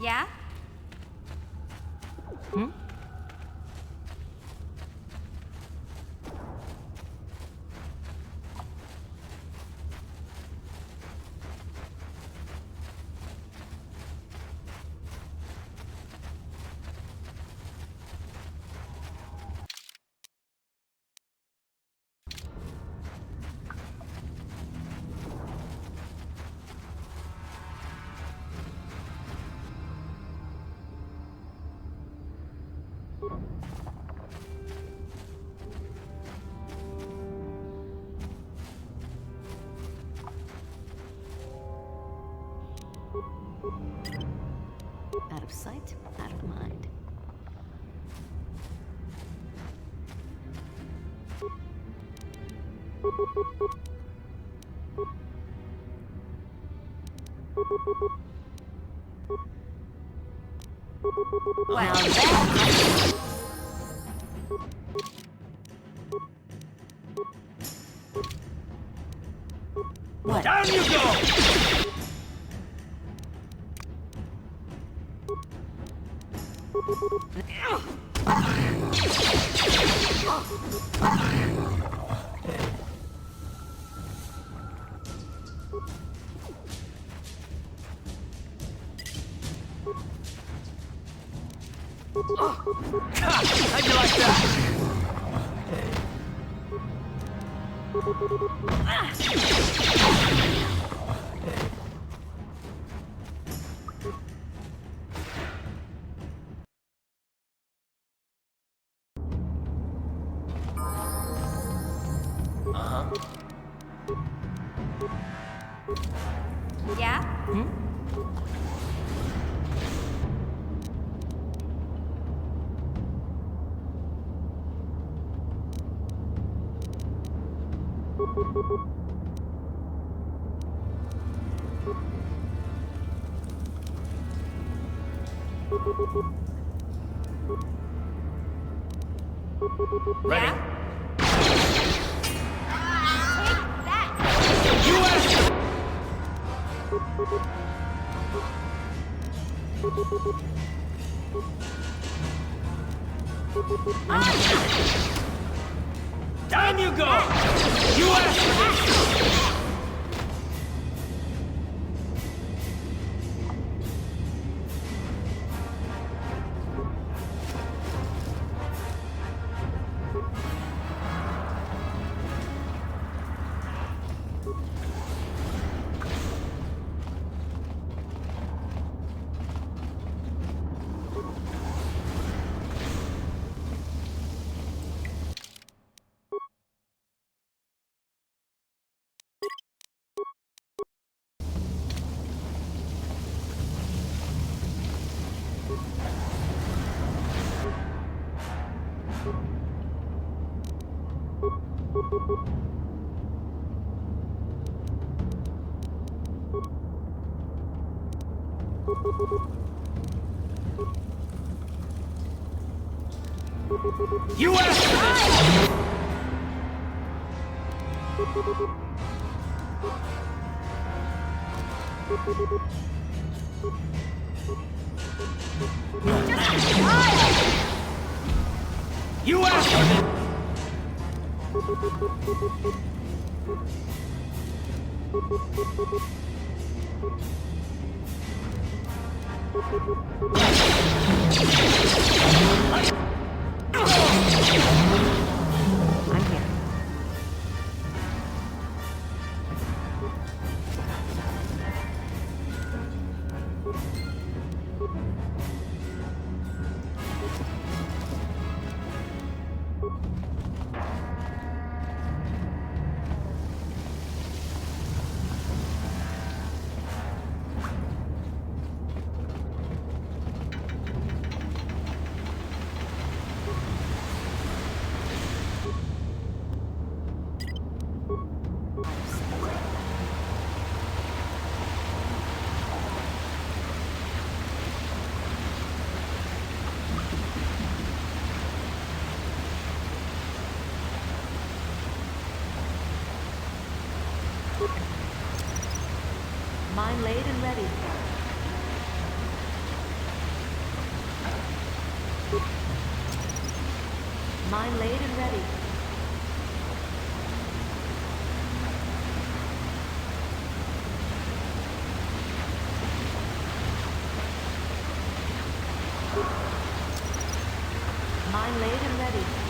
C: Yeah?
B: Hmm?
J: Out of sight, out of mind.
C: Well, then...
B: What? Down you go! How'd you like that?
P: Yeah?
B: Ready?
P: Take that!
B: Down you go! US!
J: I'm here. Mine laid and ready. Mine laid and ready. Mine laid and ready.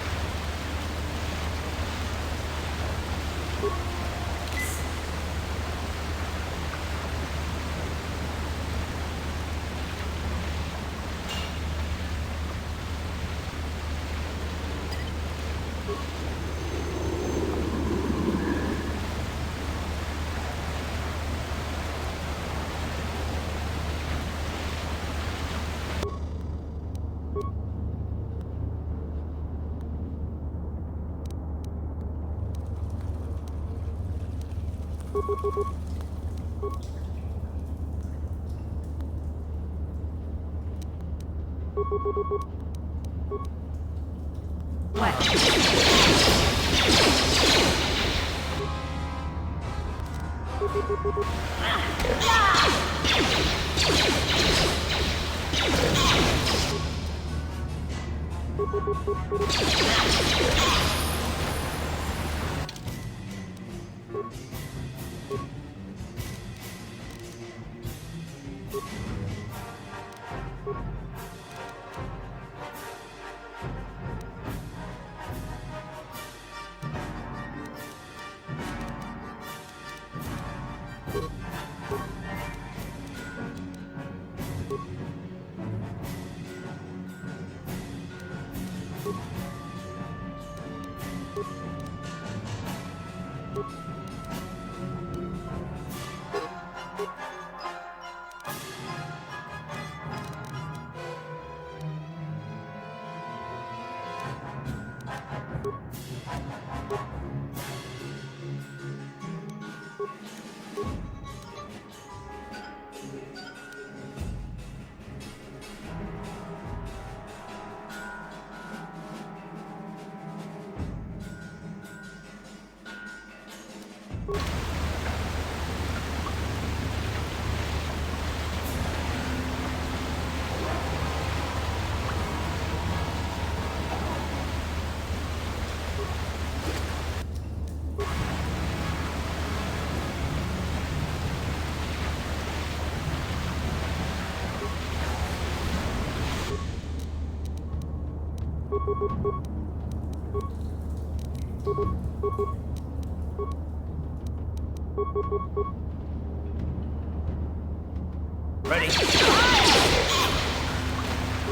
N: Ready?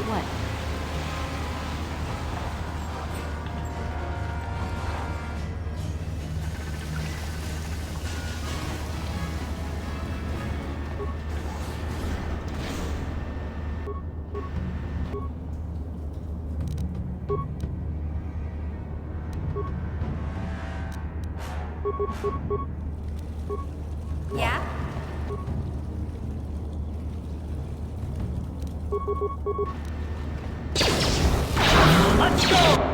C: What? Yeah?
N: Let's go!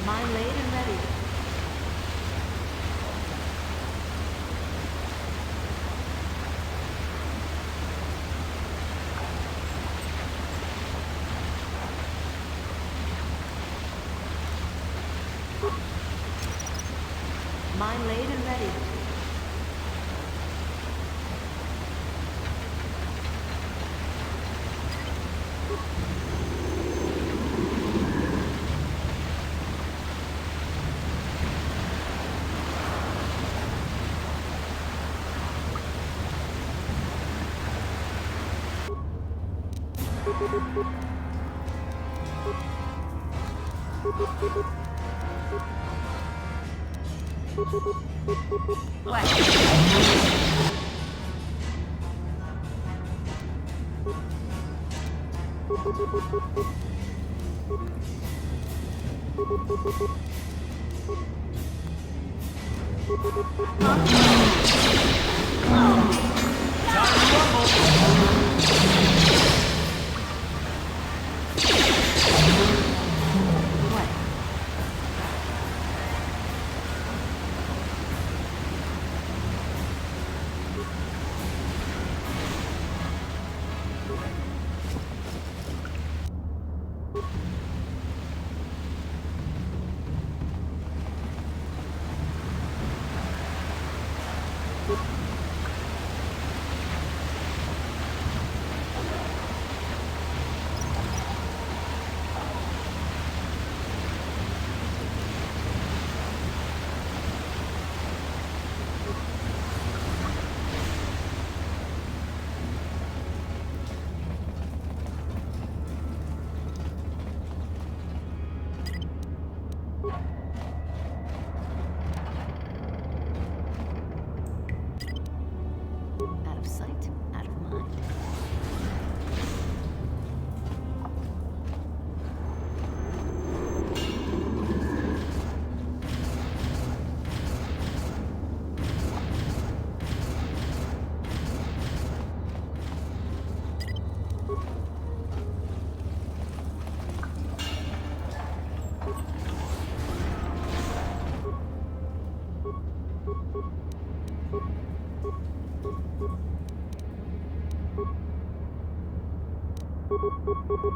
C: Mine laid and ready. Mine laid and ready. What?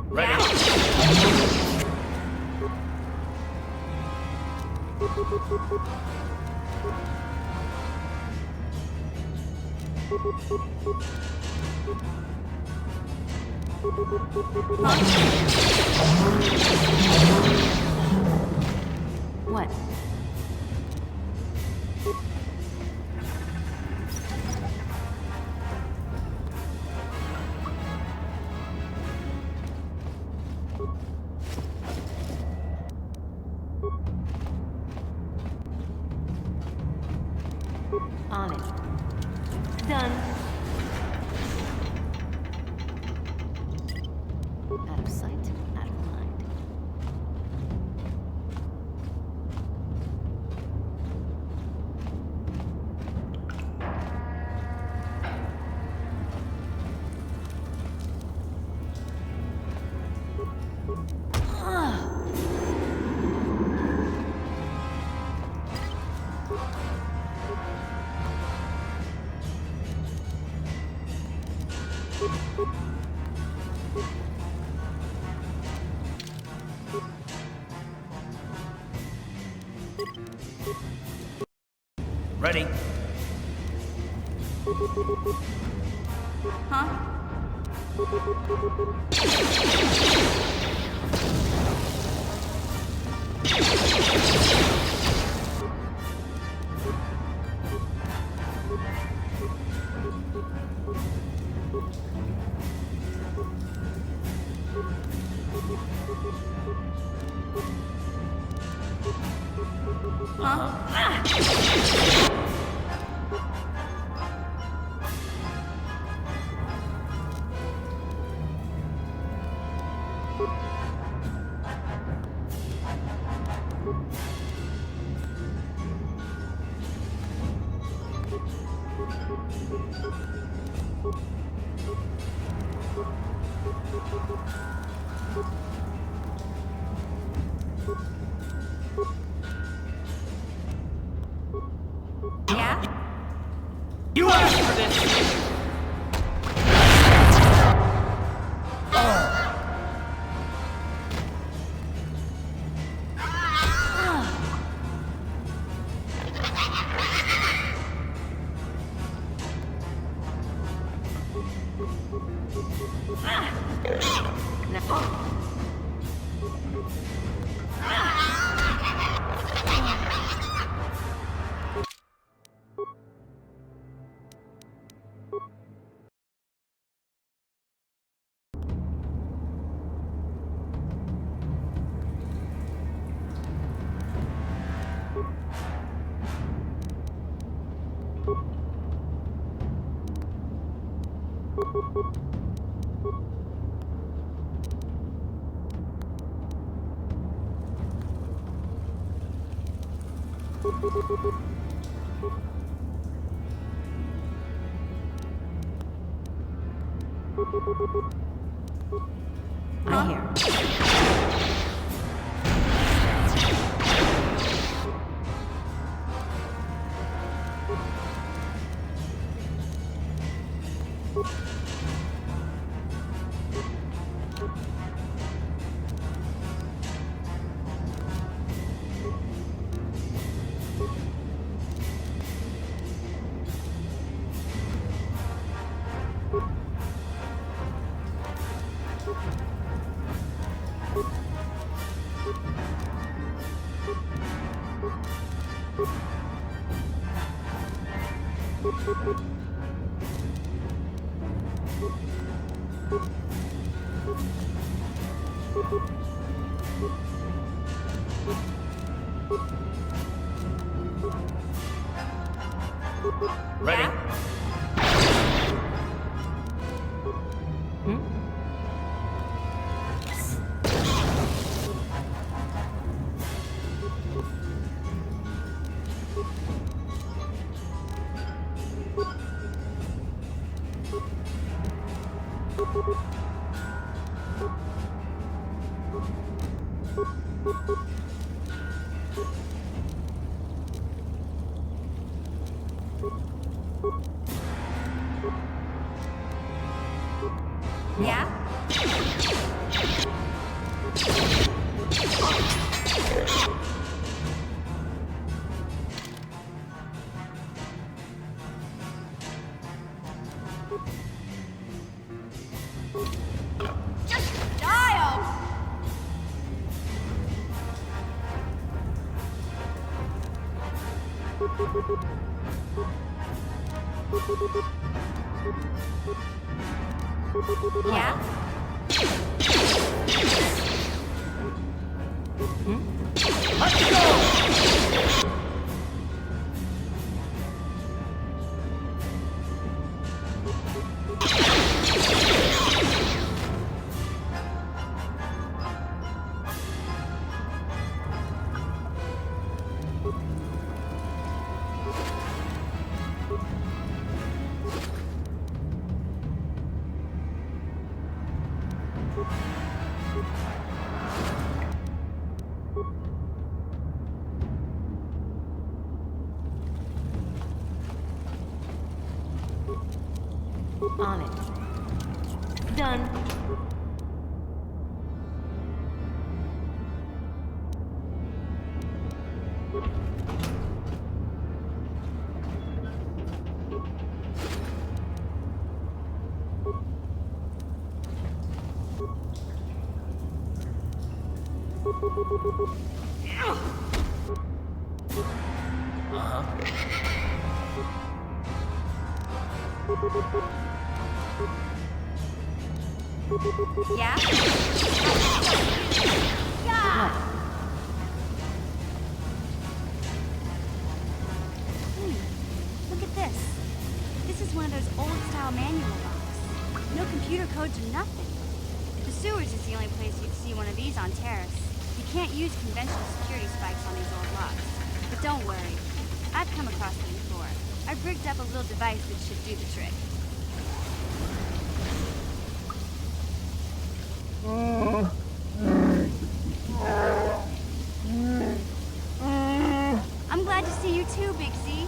C: On it. Done. Out of sight, out of mind.
B: Ready?
C: Huh?
B: You asked for this!
C: I hear.
B: Ready?
C: Yeah?
P: Yeah?
B: Let's go!
R: On it. Done.
P: Yeah? Yeah! Look at this. This is one of those old-style manual locks. No computer codes or nothing. The sewers is the only place you'd see one of these on Terrace. You can't use conventional security spikes on these old locks. But don't worry. I've come across them before. I've rigged up a little device that should do the trick. I'm glad to see you too, Big Z.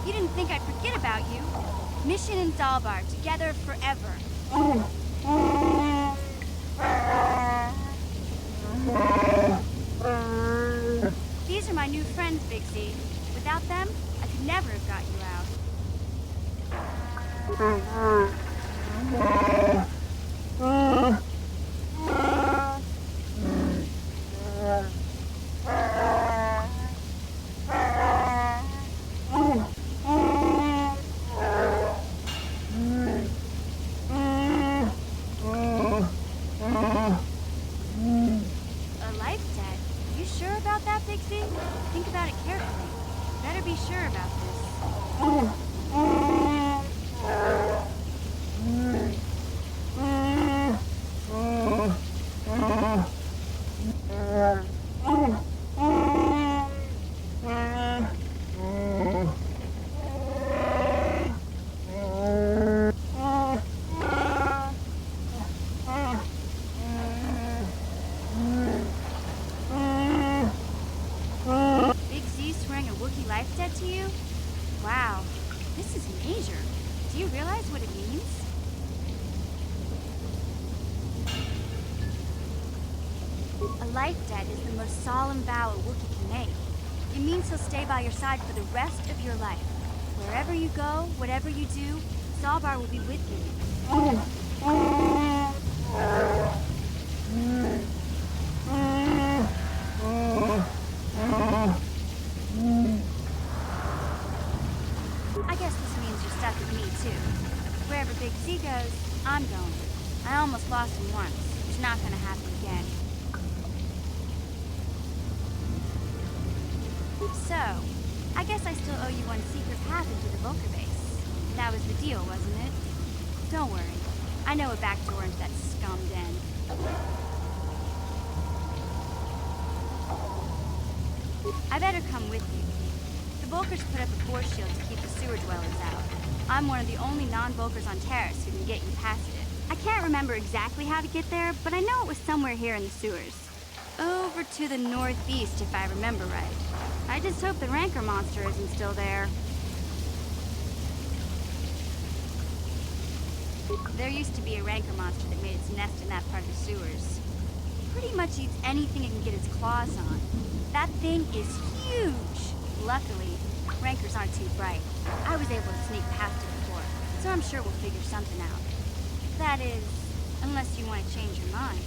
P: You didn't think I'd forget about you. Mission and Zalbar, together forever. These are my new friends, Big Z. Without them, I could never have got you out. A life debt? You sure about that, Big Z? Think about it carefully. Better be sure about this. Big Z swearing a Wookiee life debt to you? Wow, this is major. Do you realize what it means? A life debt is the most solemn vow a Wookiee can make. It means he'll stay by your side for the rest of your life. Wherever you go, whatever you do, Zalbar will be with you. I guess this means you're stuck with me, too. Wherever Big Z goes, I'm going. I almost lost him once. It's not gonna happen again. So, I guess I still owe you one secret path into the Vulcar base. That was the deal, wasn't it? Don't worry. I know a back door into that scum den. I better come with you. The Vulcars put up a force shield to keep the sewer dwellers out. I'm one of the only non-Vulcars on Terrace who can get you past it. I can't remember exactly how to get there, but I know it was somewhere here in the sewers. Over to the northeast, if I remember right. I just hope the Rancor monster isn't still there. There used to be a Rancor monster that made its nest in that part of the sewers. Pretty much eats anything it can get its claws on. That thing is huge! Luckily, Rancors aren't too bright. I was able to sneak past it before, so I'm sure we'll figure something out. That is, unless you want to change your mind.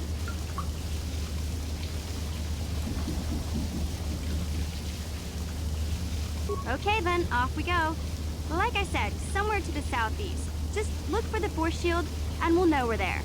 P: Okay then, off we go. Like I said, somewhere to the southeast. Just look for the force shield, and we'll know we're there.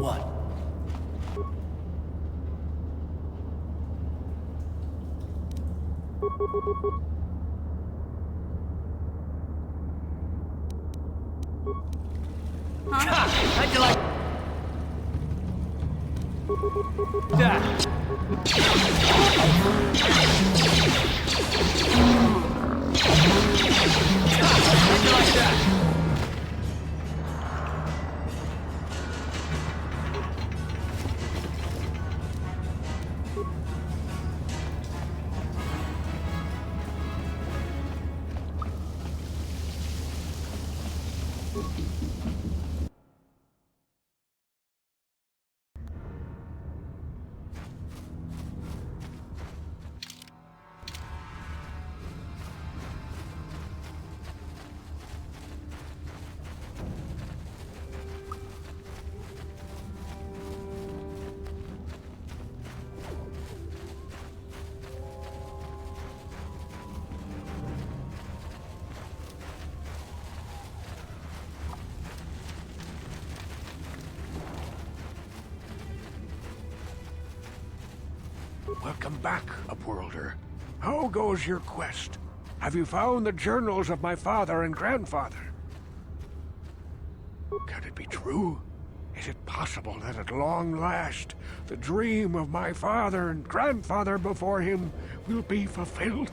B: What?
P: Huh?
B: How'd you like that? How'd you like that?
G: Welcome back, Upworlder. How goes your quest? Have you found the journals of my father and grandfather? Can it be true? Is it possible that at long last, the dream of my father and grandfather before him will be fulfilled?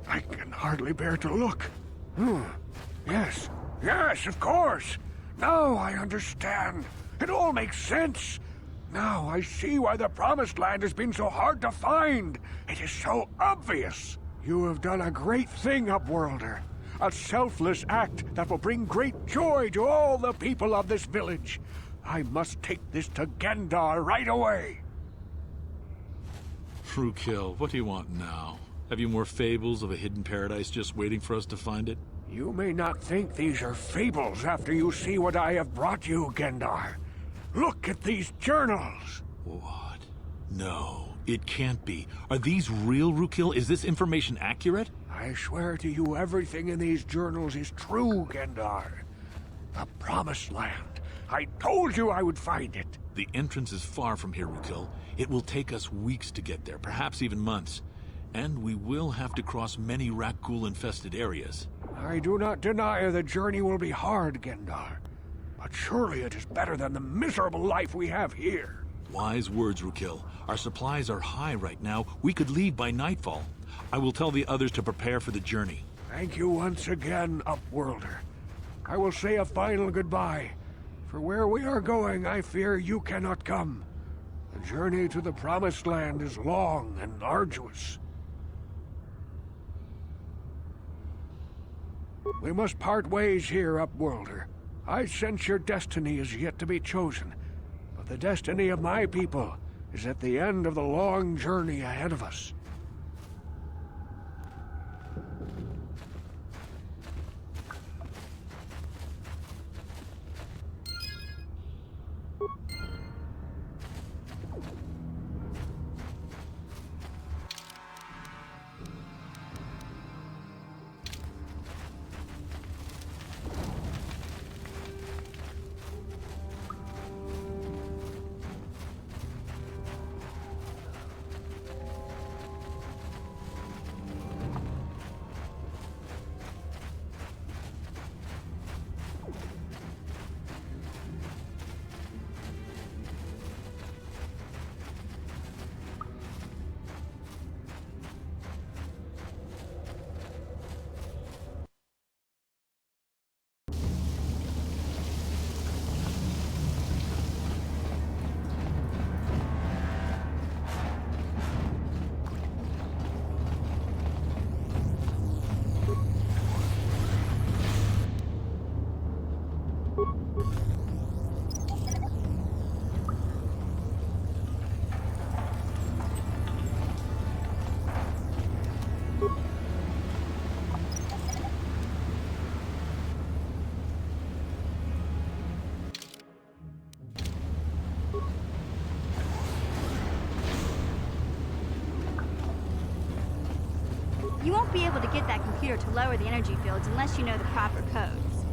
G: I can hardly bear to look. Yes, of course. Now I understand. It all makes sense. Now I see why the Promised Land has been so hard to find. It is so obvious. You have done a great thing, Upworlder. A selfless act that will bring great joy to all the people of this village. I must take this to Gendar right away.
A: Frukill, what do you want now? Have you more fables of a hidden paradise just waiting for us to find it?
G: You may not think these are fables after you see what I have brought you, Gendar. Look at these journals!
A: What? No, it can't be. Are these real, Rukil? Is this information accurate?
G: I swear to you, everything in these journals is true, Gendar. The Promised Land. I told you I would find it.
A: The entrance is far from here, Rukil. It will take us weeks to get there, perhaps even months. And we will have to cross many Rakghoul-infested areas.
G: I do not deny the journey will be hard, Gendar. But surely it is better than the miserable life we have here.
A: Wise words, Rukil. Our supplies are high right now. We could leave by nightfall. I will tell the others to prepare for the journey.
G: Thank you once again, Upworlder. I will say a final goodbye. For where we are going, I fear you cannot come. The journey to the Promised Land is long and arduous. We must part ways here, Upworlder. I sense your destiny is yet to be chosen, but the destiny of my people is at the end of the long journey ahead of us.
P: You won't be able to get that computer to lower the energy fields unless you know the proper codes.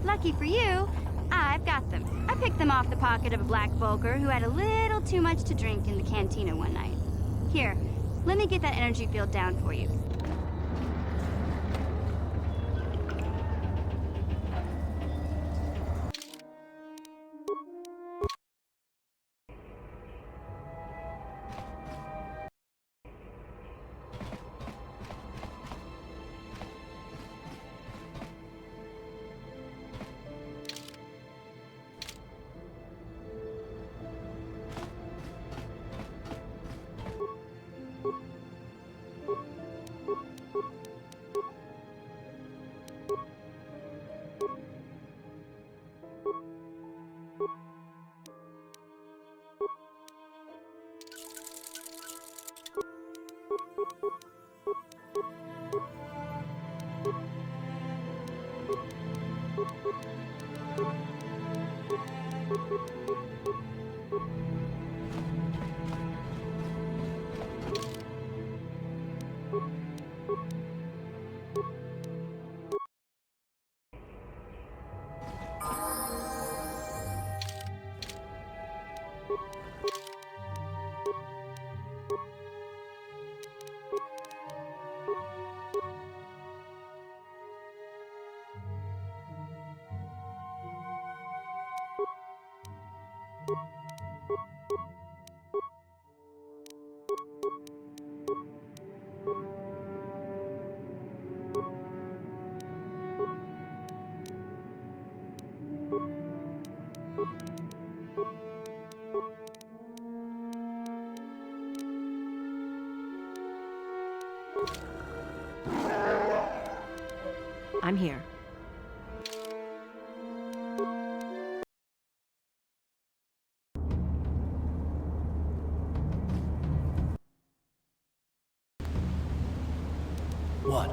P: Lucky for you, I've got them. I picked them off the pocket of a black Volker who had a little too much to drink in the cantina one night. Here, let me get that energy field down for you.
R: I'm here.
B: What?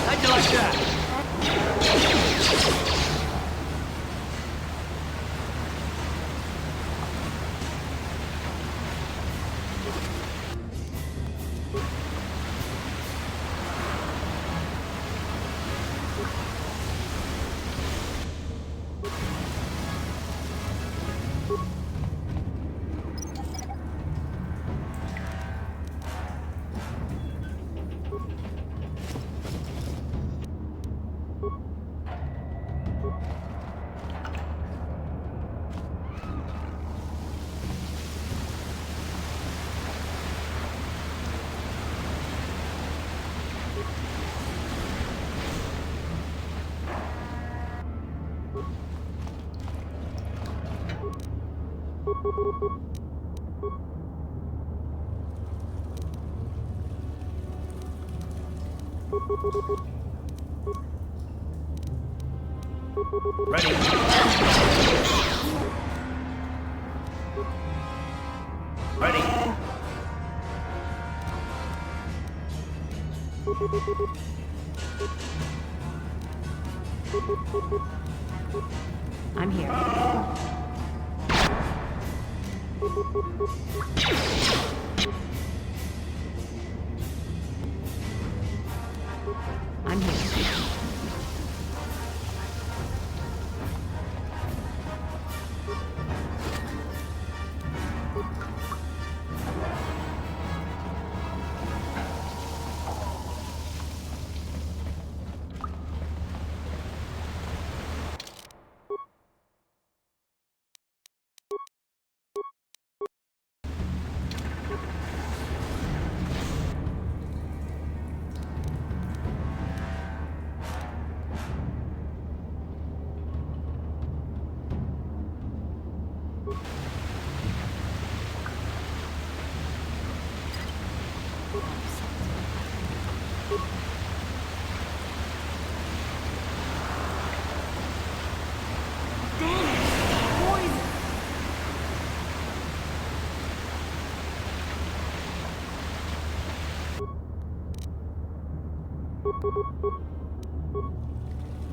B: How'd you like that? Ready. Ready.
R: I'm here. I'm here.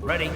B: Ready.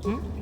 D: Hmm?